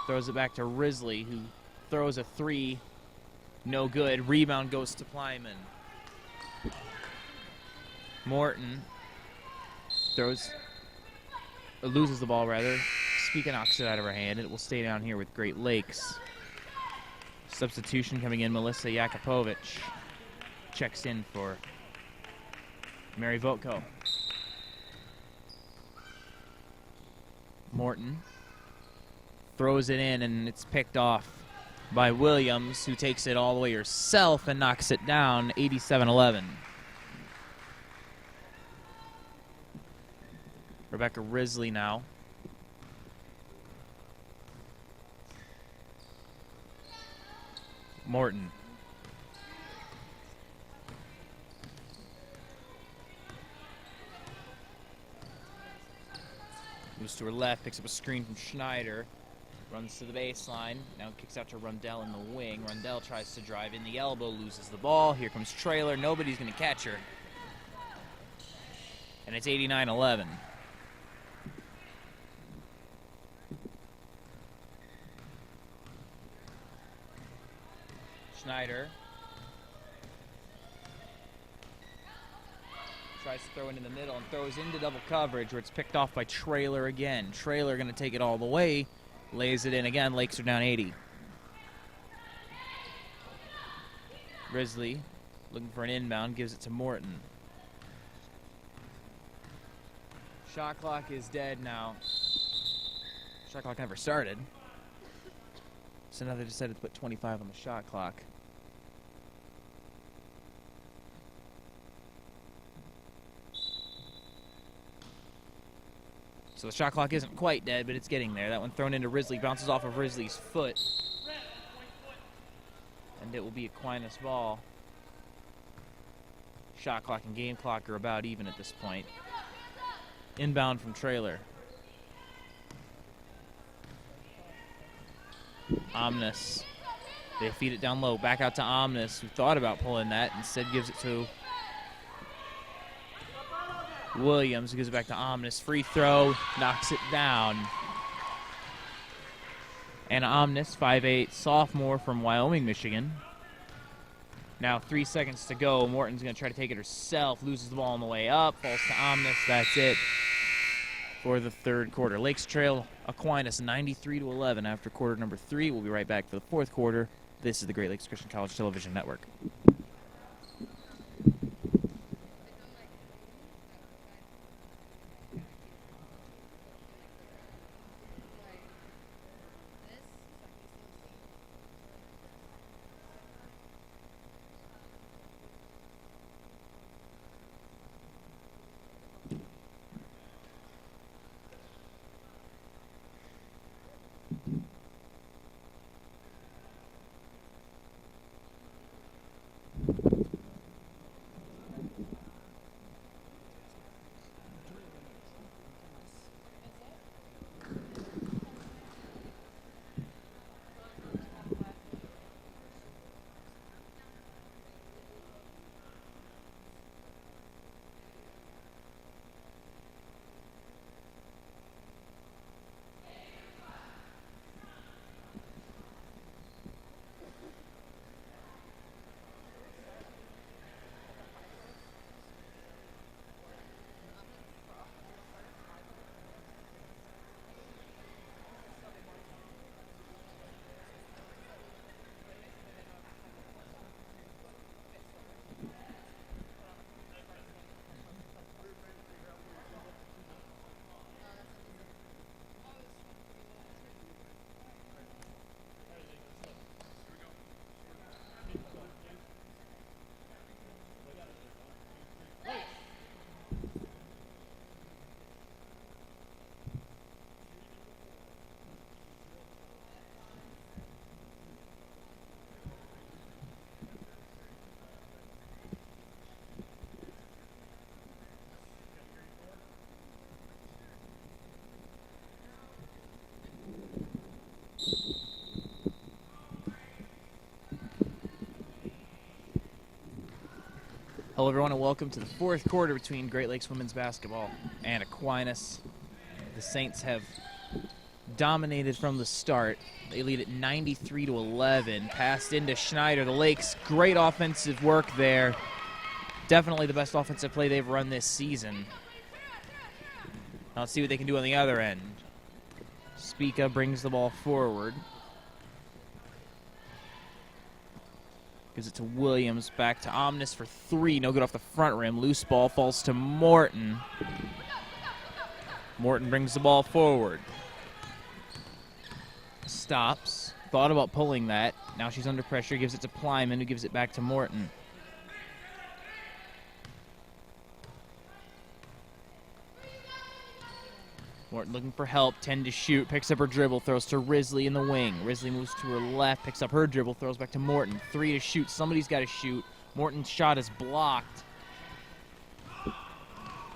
Speaker 6: Throws it back to Risley, who throws a three. No good. Rebound goes to Plyman. Morton loses the ball, rather. Spica knocks it out of her hand. It will stay down here with Great Lakes. Substitution coming in, Melissa Yakupovich checks in for Mary Votko. Morton throws it in, and it's picked off by Williams, who takes it all the way herself and knocks it down, 87-11. Rebecca Risley now. Morton. Moves to her left, picks up a screen from Schneider. Runs to the baseline. Now kicks out to Rundell in the wing. Rundell tries to drive in the elbow, loses the ball. Here comes Traylor. Nobody's going to catch her. And it's 89-11. Schneider tries to throw it in the middle and throws into double coverage, where it's picked off by Traylor again. Traylor going to take it all the way, lays it in again. Lakes are down 80. Risley looking for an inbound, gives it to Morton. Shot clock is dead now. Shot clock never started. So now they decided to put 25 on the shot clock. So the shot clock isn't quite dead, but it's getting there. That one thrown into Risley, bounces off of Risley's foot. And it will be Aquinas ball. Shot clock and game clock are about even at this point. Inbound from Traylor. Omnis. They feed it down low. Back out to Omnis, who thought about pulling that. Instead gives it to Williams, who gives it back to Omnis. Free throw, knocks it down. And Omnis, 5'8", sophomore from Wyoming, Michigan. Now 3 seconds to go. Morton's going to try to take it herself. Loses the ball on the way up. Falls to Omnis. That's it for the third quarter. Lakes trail Aquinas 93-11 after quarter number 3. We'll be right back for the fourth quarter. This is the Great Lakes Christian College Television Network. Hello, everyone, and welcome to the fourth quarter between Great Lakes women's basketball and Aquinas. The Saints have dominated from the start. They lead at 93-11. Passed into Schneider. The Lakes, great offensive work there. Definitely the best offensive play they've run this season. Now let's see what they can do on the other end. Spica brings the ball forward. Gives it to Williams, back to Omnis for three. No good off the front rim. Loose ball falls to Morton. Morton brings the ball forward. Stops. Thought about pulling that. Now she's under pressure. Gives it to Plyman, who gives it back to Morton. Morton looking for help. 10 to shoot. Picks up her dribble. Throws to Risley in the wing. Risley moves to her left. Picks up her dribble. Throws back to Morton. 3 to shoot. Somebody's got to shoot. Morton's shot is blocked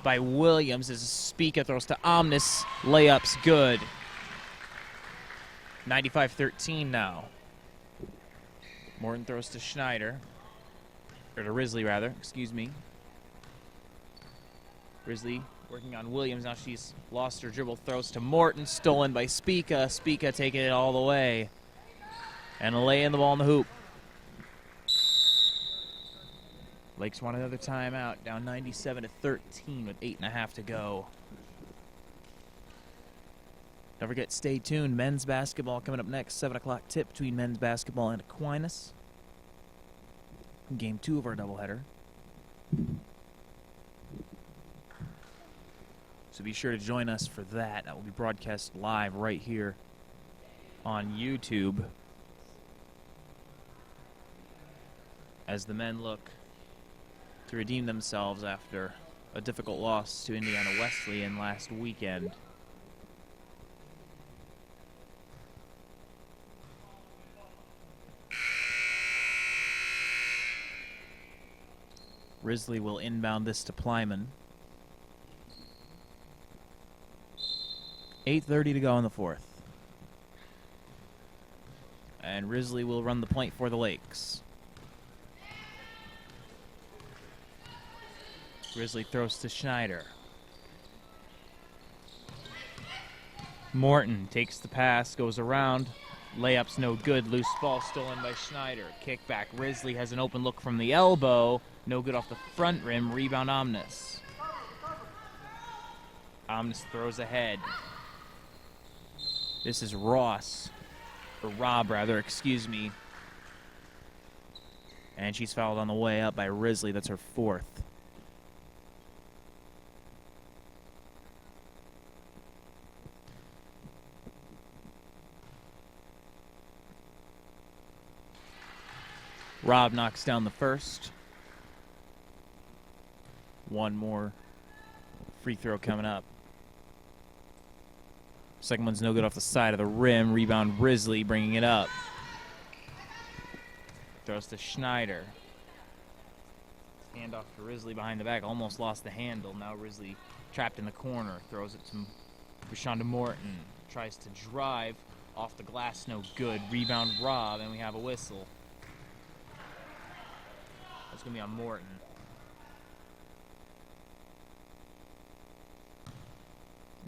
Speaker 6: by Williams as Spica throws to Omnis. Layup's good. 95-13 now. Morton throws to Schneider. Or to Risley, rather. Excuse me. Risley working on Williams. Now she's lost her dribble. Throws to Morton. Stolen by Spica. Spica taking it all the way. And laying the ball in the hoop. Lakes want another timeout. Down 97-13 with 8.5 to go. Don't forget, stay tuned. Men's basketball coming up next. 7 o'clock tip between men's basketball and Aquinas. Game 2 of our doubleheader. So be sure to join us for that. That will be broadcast live right here on YouTube as the men look to redeem themselves after a difficult loss to Indiana Wesleyan last weekend. Risley will inbound this to Plyman. 8:30 to go in the fourth. And Risley will run the point for the Lakes. Risley throws to Schneider. Morton takes the pass, goes around. Layup's no good. Loose ball stolen by Schneider. Kickback. Risley has an open look from the elbow. No good off the front rim. Rebound Omnis. Omnis throws ahead. This is Ross. Or Rob, rather. Excuse me. And she's fouled on the way up by Risley. That's her fourth. Rob knocks down the first. One more free throw coming up. Second one's no good off the side of the rim. Rebound Risley bringing it up. Throws to Schneider. Hand off to Risley behind the back. Almost lost the handle. Now Risley trapped in the corner. Throws it to Rashonda Morton. Tries to drive off the glass. No good. Rebound Rob, and we have a whistle. That's going to be on Morton.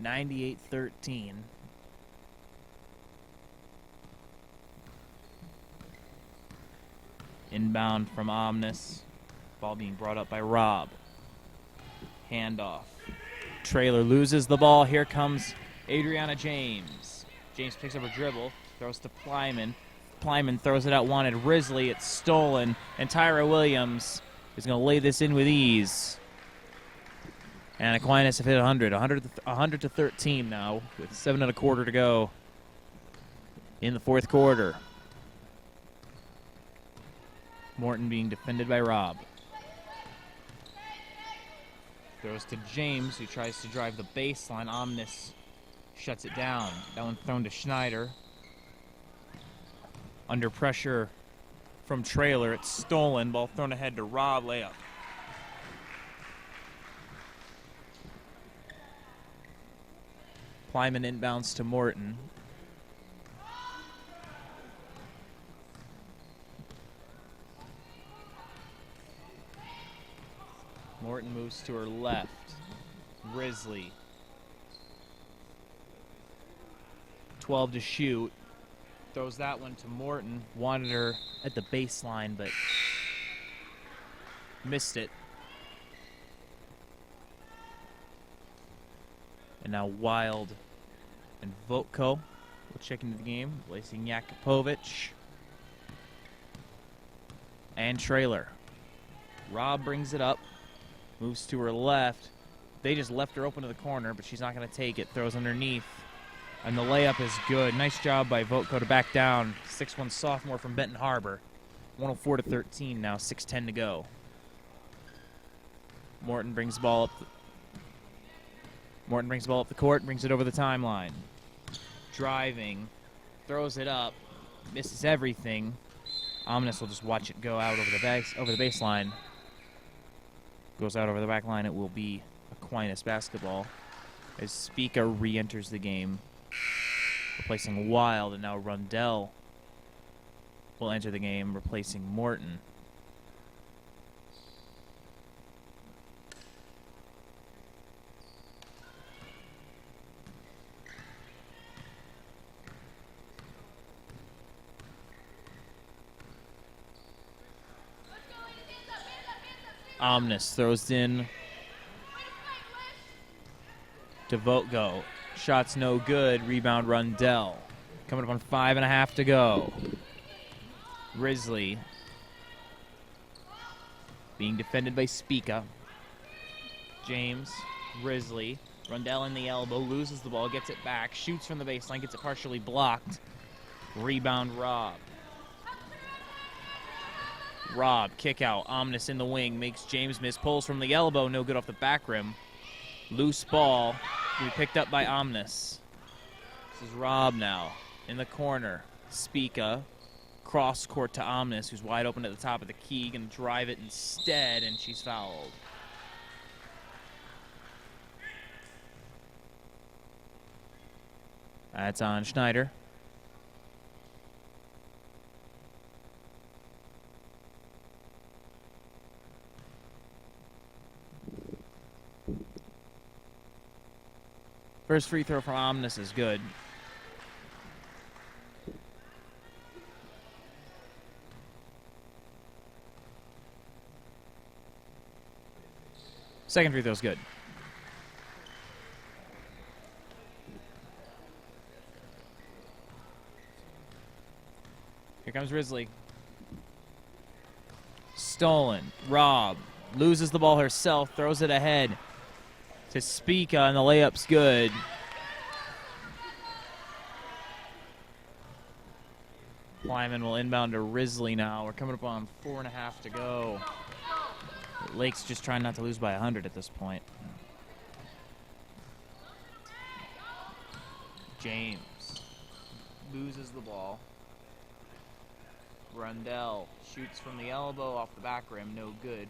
Speaker 6: (98-13). Inbound from Omnis. Ball being brought up by Rob. Handoff. Trailer loses the ball. Here comes Adriana James. James picks up her dribble. Throws to Plyman. Plyman throws it out, wanted Risley. It's stolen. And Tyra Williams is going to lay this in with ease. And Aquinas have hit 100 to 13 now, with 7 1/4 to go in the fourth quarter. Morton being defended by Rob. Throws to James, who tries to drive the baseline. Omnis shuts it down. That one thrown to Schneider. Under pressure from Trailer, it's stolen. Ball thrown ahead to Rob. Layup. Plyman inbounds to Morton. Morton moves to her left. Risley. 12 to shoot. Throws that one to Morton. Wanted her at the baseline, but missed it. And now Wild and Votko will check into the game, placing Jakupovic and Trailer. Robb brings it up, moves to her left. They just left her open to the corner, but she's not going to take it. Throws underneath, and the layup is good. Nice job by Votko to back down. 6'1" sophomore from Benton Harbor. 104 to 13 now, 6:10 to go. Morton brings the ball up. Morton brings the ball up the court, brings it over the timeline. Driving, throws it up, misses everything. Omnis will just watch it go out over the baseline. Goes out over the back line. It will be Aquinas basketball as Spica re-enters the game, replacing Wild, and now Rundell will enter the game, replacing Morton. Omnis throws in to Votko. Shot's no good. Rebound Rundell. Coming up on 5.5 to go. Risley being defended by Spica. James, Risley. Rundell in the elbow, loses the ball, gets it back, shoots from the baseline, gets it partially blocked. Rebound Robb. Robb, kick out. Omnis in the wing, makes James miss, pulls from the elbow, no good off the back rim. Loose ball, to be picked up by Omnis. This is Robb now, in the corner. Spica, cross court to Omnis, who's wide open at the top of the key, gonna drive it instead, and she's fouled. That's on Schneider. First free throw from Omnis is good. Second free throw is good. Here comes Risley. Stolen. Robb loses the ball herself, throws it ahead to Spica, and the layup's good. Lyman will inbound to Risley now. We're coming up on 4.5 to go. Lake's just trying not to lose by 100 at this point. James loses the ball. Rundell shoots from the elbow off the back rim, no good.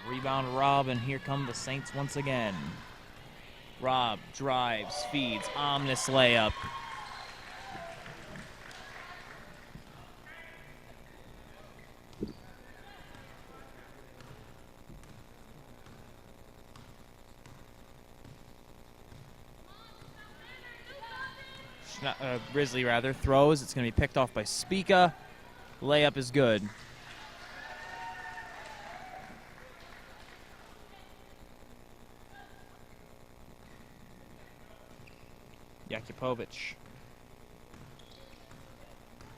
Speaker 6: Rebound Robb, and here come the Saints once again. Robb drives, feeds, Omnis layup. Risley rather throws. It's going to be picked off by Spica. Layup is good. Jakupovic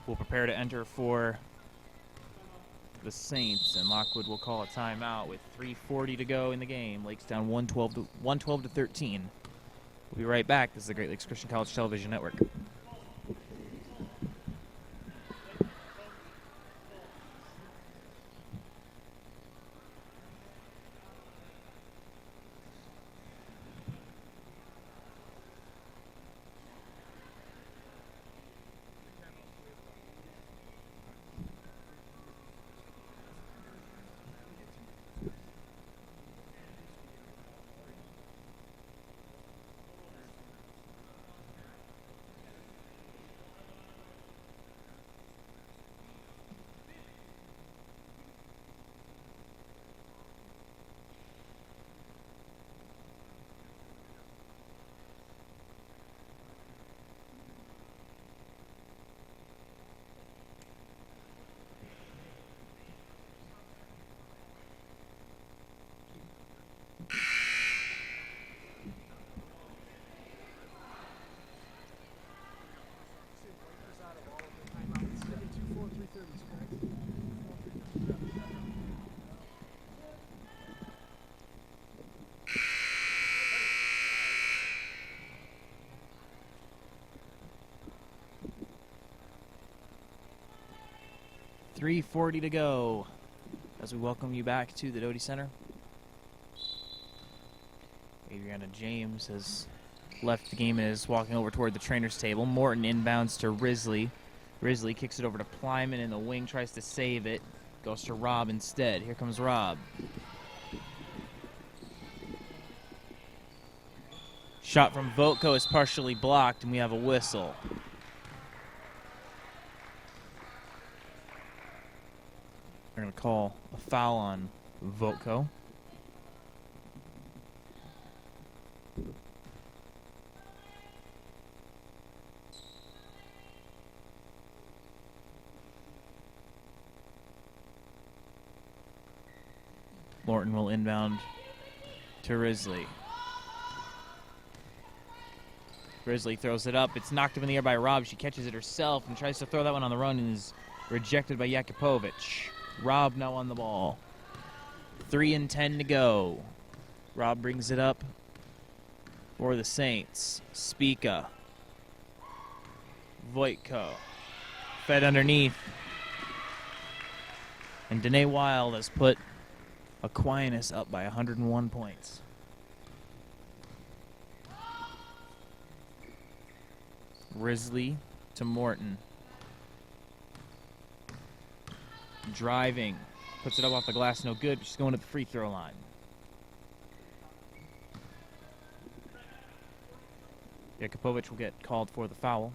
Speaker 6: will prepare to enter for the Saints, and Lockwood will call a timeout with 3:40 to go in the game. Lakes down 112 to 13. We'll be right back. This is the Great Lakes Christian College Television Network. 3:40 to go as we welcome you back to the Doty Center. Adriana James has left the game and is walking over toward the trainer's table. Morton inbounds to Risley. Risley kicks it over to Plyman in the wing, tries to save it. Goes to Robb instead. Here comes Robb. Shot from Votko is partially blocked, and we have a whistle. They're going to call a foul on Votko. Morton will inbound to Risley. Risley throws it up. It's knocked up in the air by Robb. She catches it herself and tries to throw that one on the run and is rejected by Jakupovic. Robb now on the ball. 3:10 to go. Robb brings it up for the Saints. Spica. Vojtko. Fed underneath. And Danae Wild has put Aquinas up by 101 points. Risley to Morton. Driving. Puts it up off the glass, no good. She's going to the free throw line. Jakupovic will get called for the foul.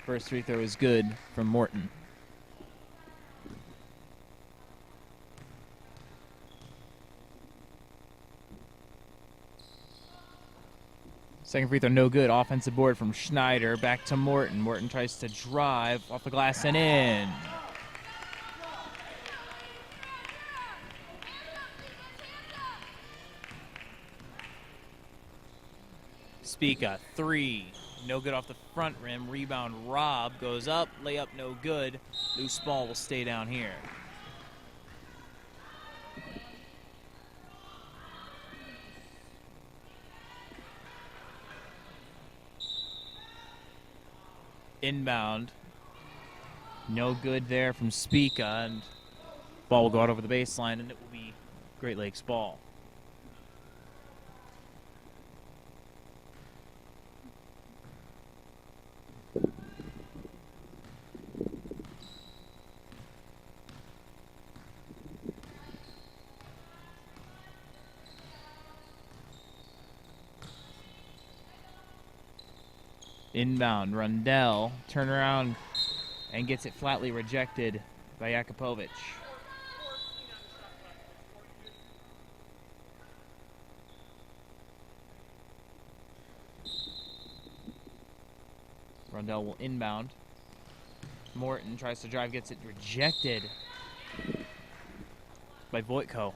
Speaker 6: First free throw is good from Morton. Second free throw no good. Offensive board from Schneider. Back to Morton. Morton tries to drive off the glass and in. Spica, three. No good off the front rim. Rebound, Robb goes up. Layup, no good. Loose ball will stay down here. Inbound. No good there from Spica, and ball will go out over the baseline, and it will be Great Lakes ball. Inbound, Rundell, turn around and gets it flatly rejected by Jakupovic. Rundell will inbound. Morton tries to drive, gets it rejected by Vojtko.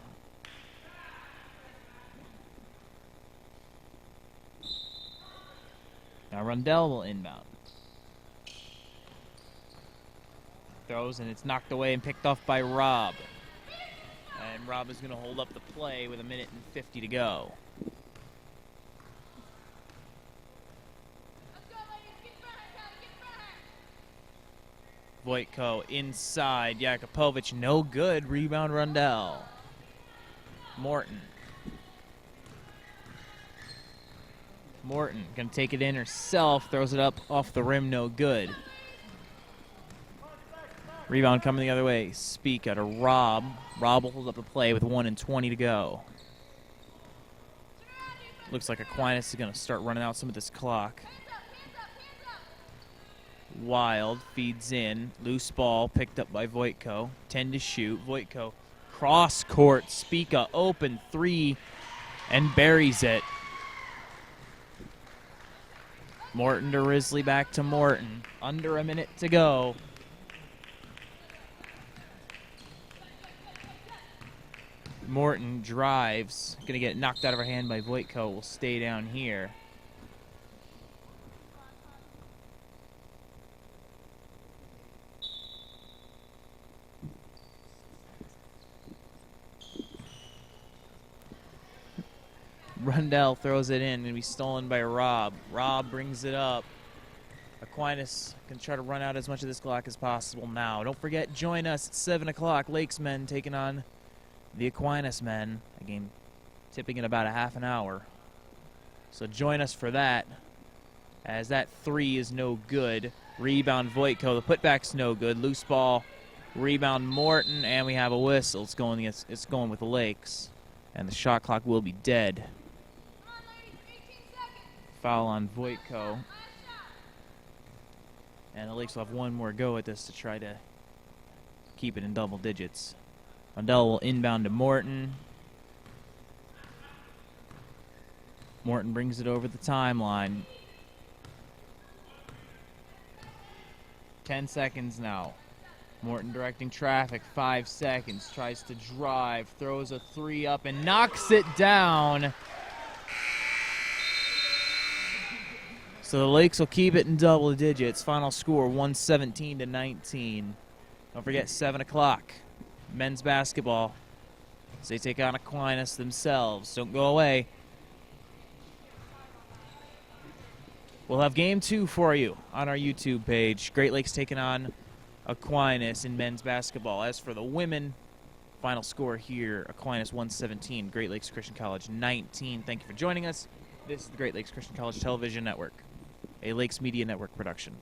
Speaker 6: Now Rundell will inbound. Throws, and it's knocked away and picked off by Robb. And Robb is going to hold up the play with 1:50 to go. Vojtko inside. Jakupovic, no good. Rebound, Rundell. Morton. Morton going to take it in herself. Throws it up off the rim, no good. Rebound coming the other way. Spica to Robb. Robb will hold up the play with 1:20 to go. Looks like Aquinas is going to start running out some of this clock. Wild feeds in. Loose ball picked up by Vojtko. 10 to shoot. Vojtko cross court. Spica open three and buries it. Morton to Risley, back to Morton. Under a minute to go. Morton drives. Going to get knocked out of her hand by Vojtko. Will stay down here. Rundell throws it in and be stolen by Rob. Rob brings it up. Aquinas can try to run out as much of this clock as possible now. Don't forget, join us at 7 o'clock. Lakes men taking on the Aquinas men. A game tipping in about a half an hour. So join us for that, as that three is no good. Rebound Voitko. The putback's no good. Loose ball. Rebound Morton, and we have a whistle. It's going with the Lakes, and the shot clock will be dead. Foul on Voitko. And the Lakes will have one more go at this to try to keep it in double digits. Rundell will inbound to Morton. Morton brings it over the timeline. 10 seconds now. Morton directing traffic, 5 seconds. Tries to drive, throws a three up and knocks it down. So the Lakes will keep it in double digits. Final score 117-19. Don't forget 7 o'clock. Men's basketball. As they take on Aquinas themselves. Don't go away. We'll have game 2 for you on our YouTube page. Great Lakes taking on Aquinas in men's basketball. As for the women, final score here, Aquinas 117, Great Lakes Christian College 19. Thank you for joining us. This is the Great Lakes Christian College Television Network, a Lakes Media Network production.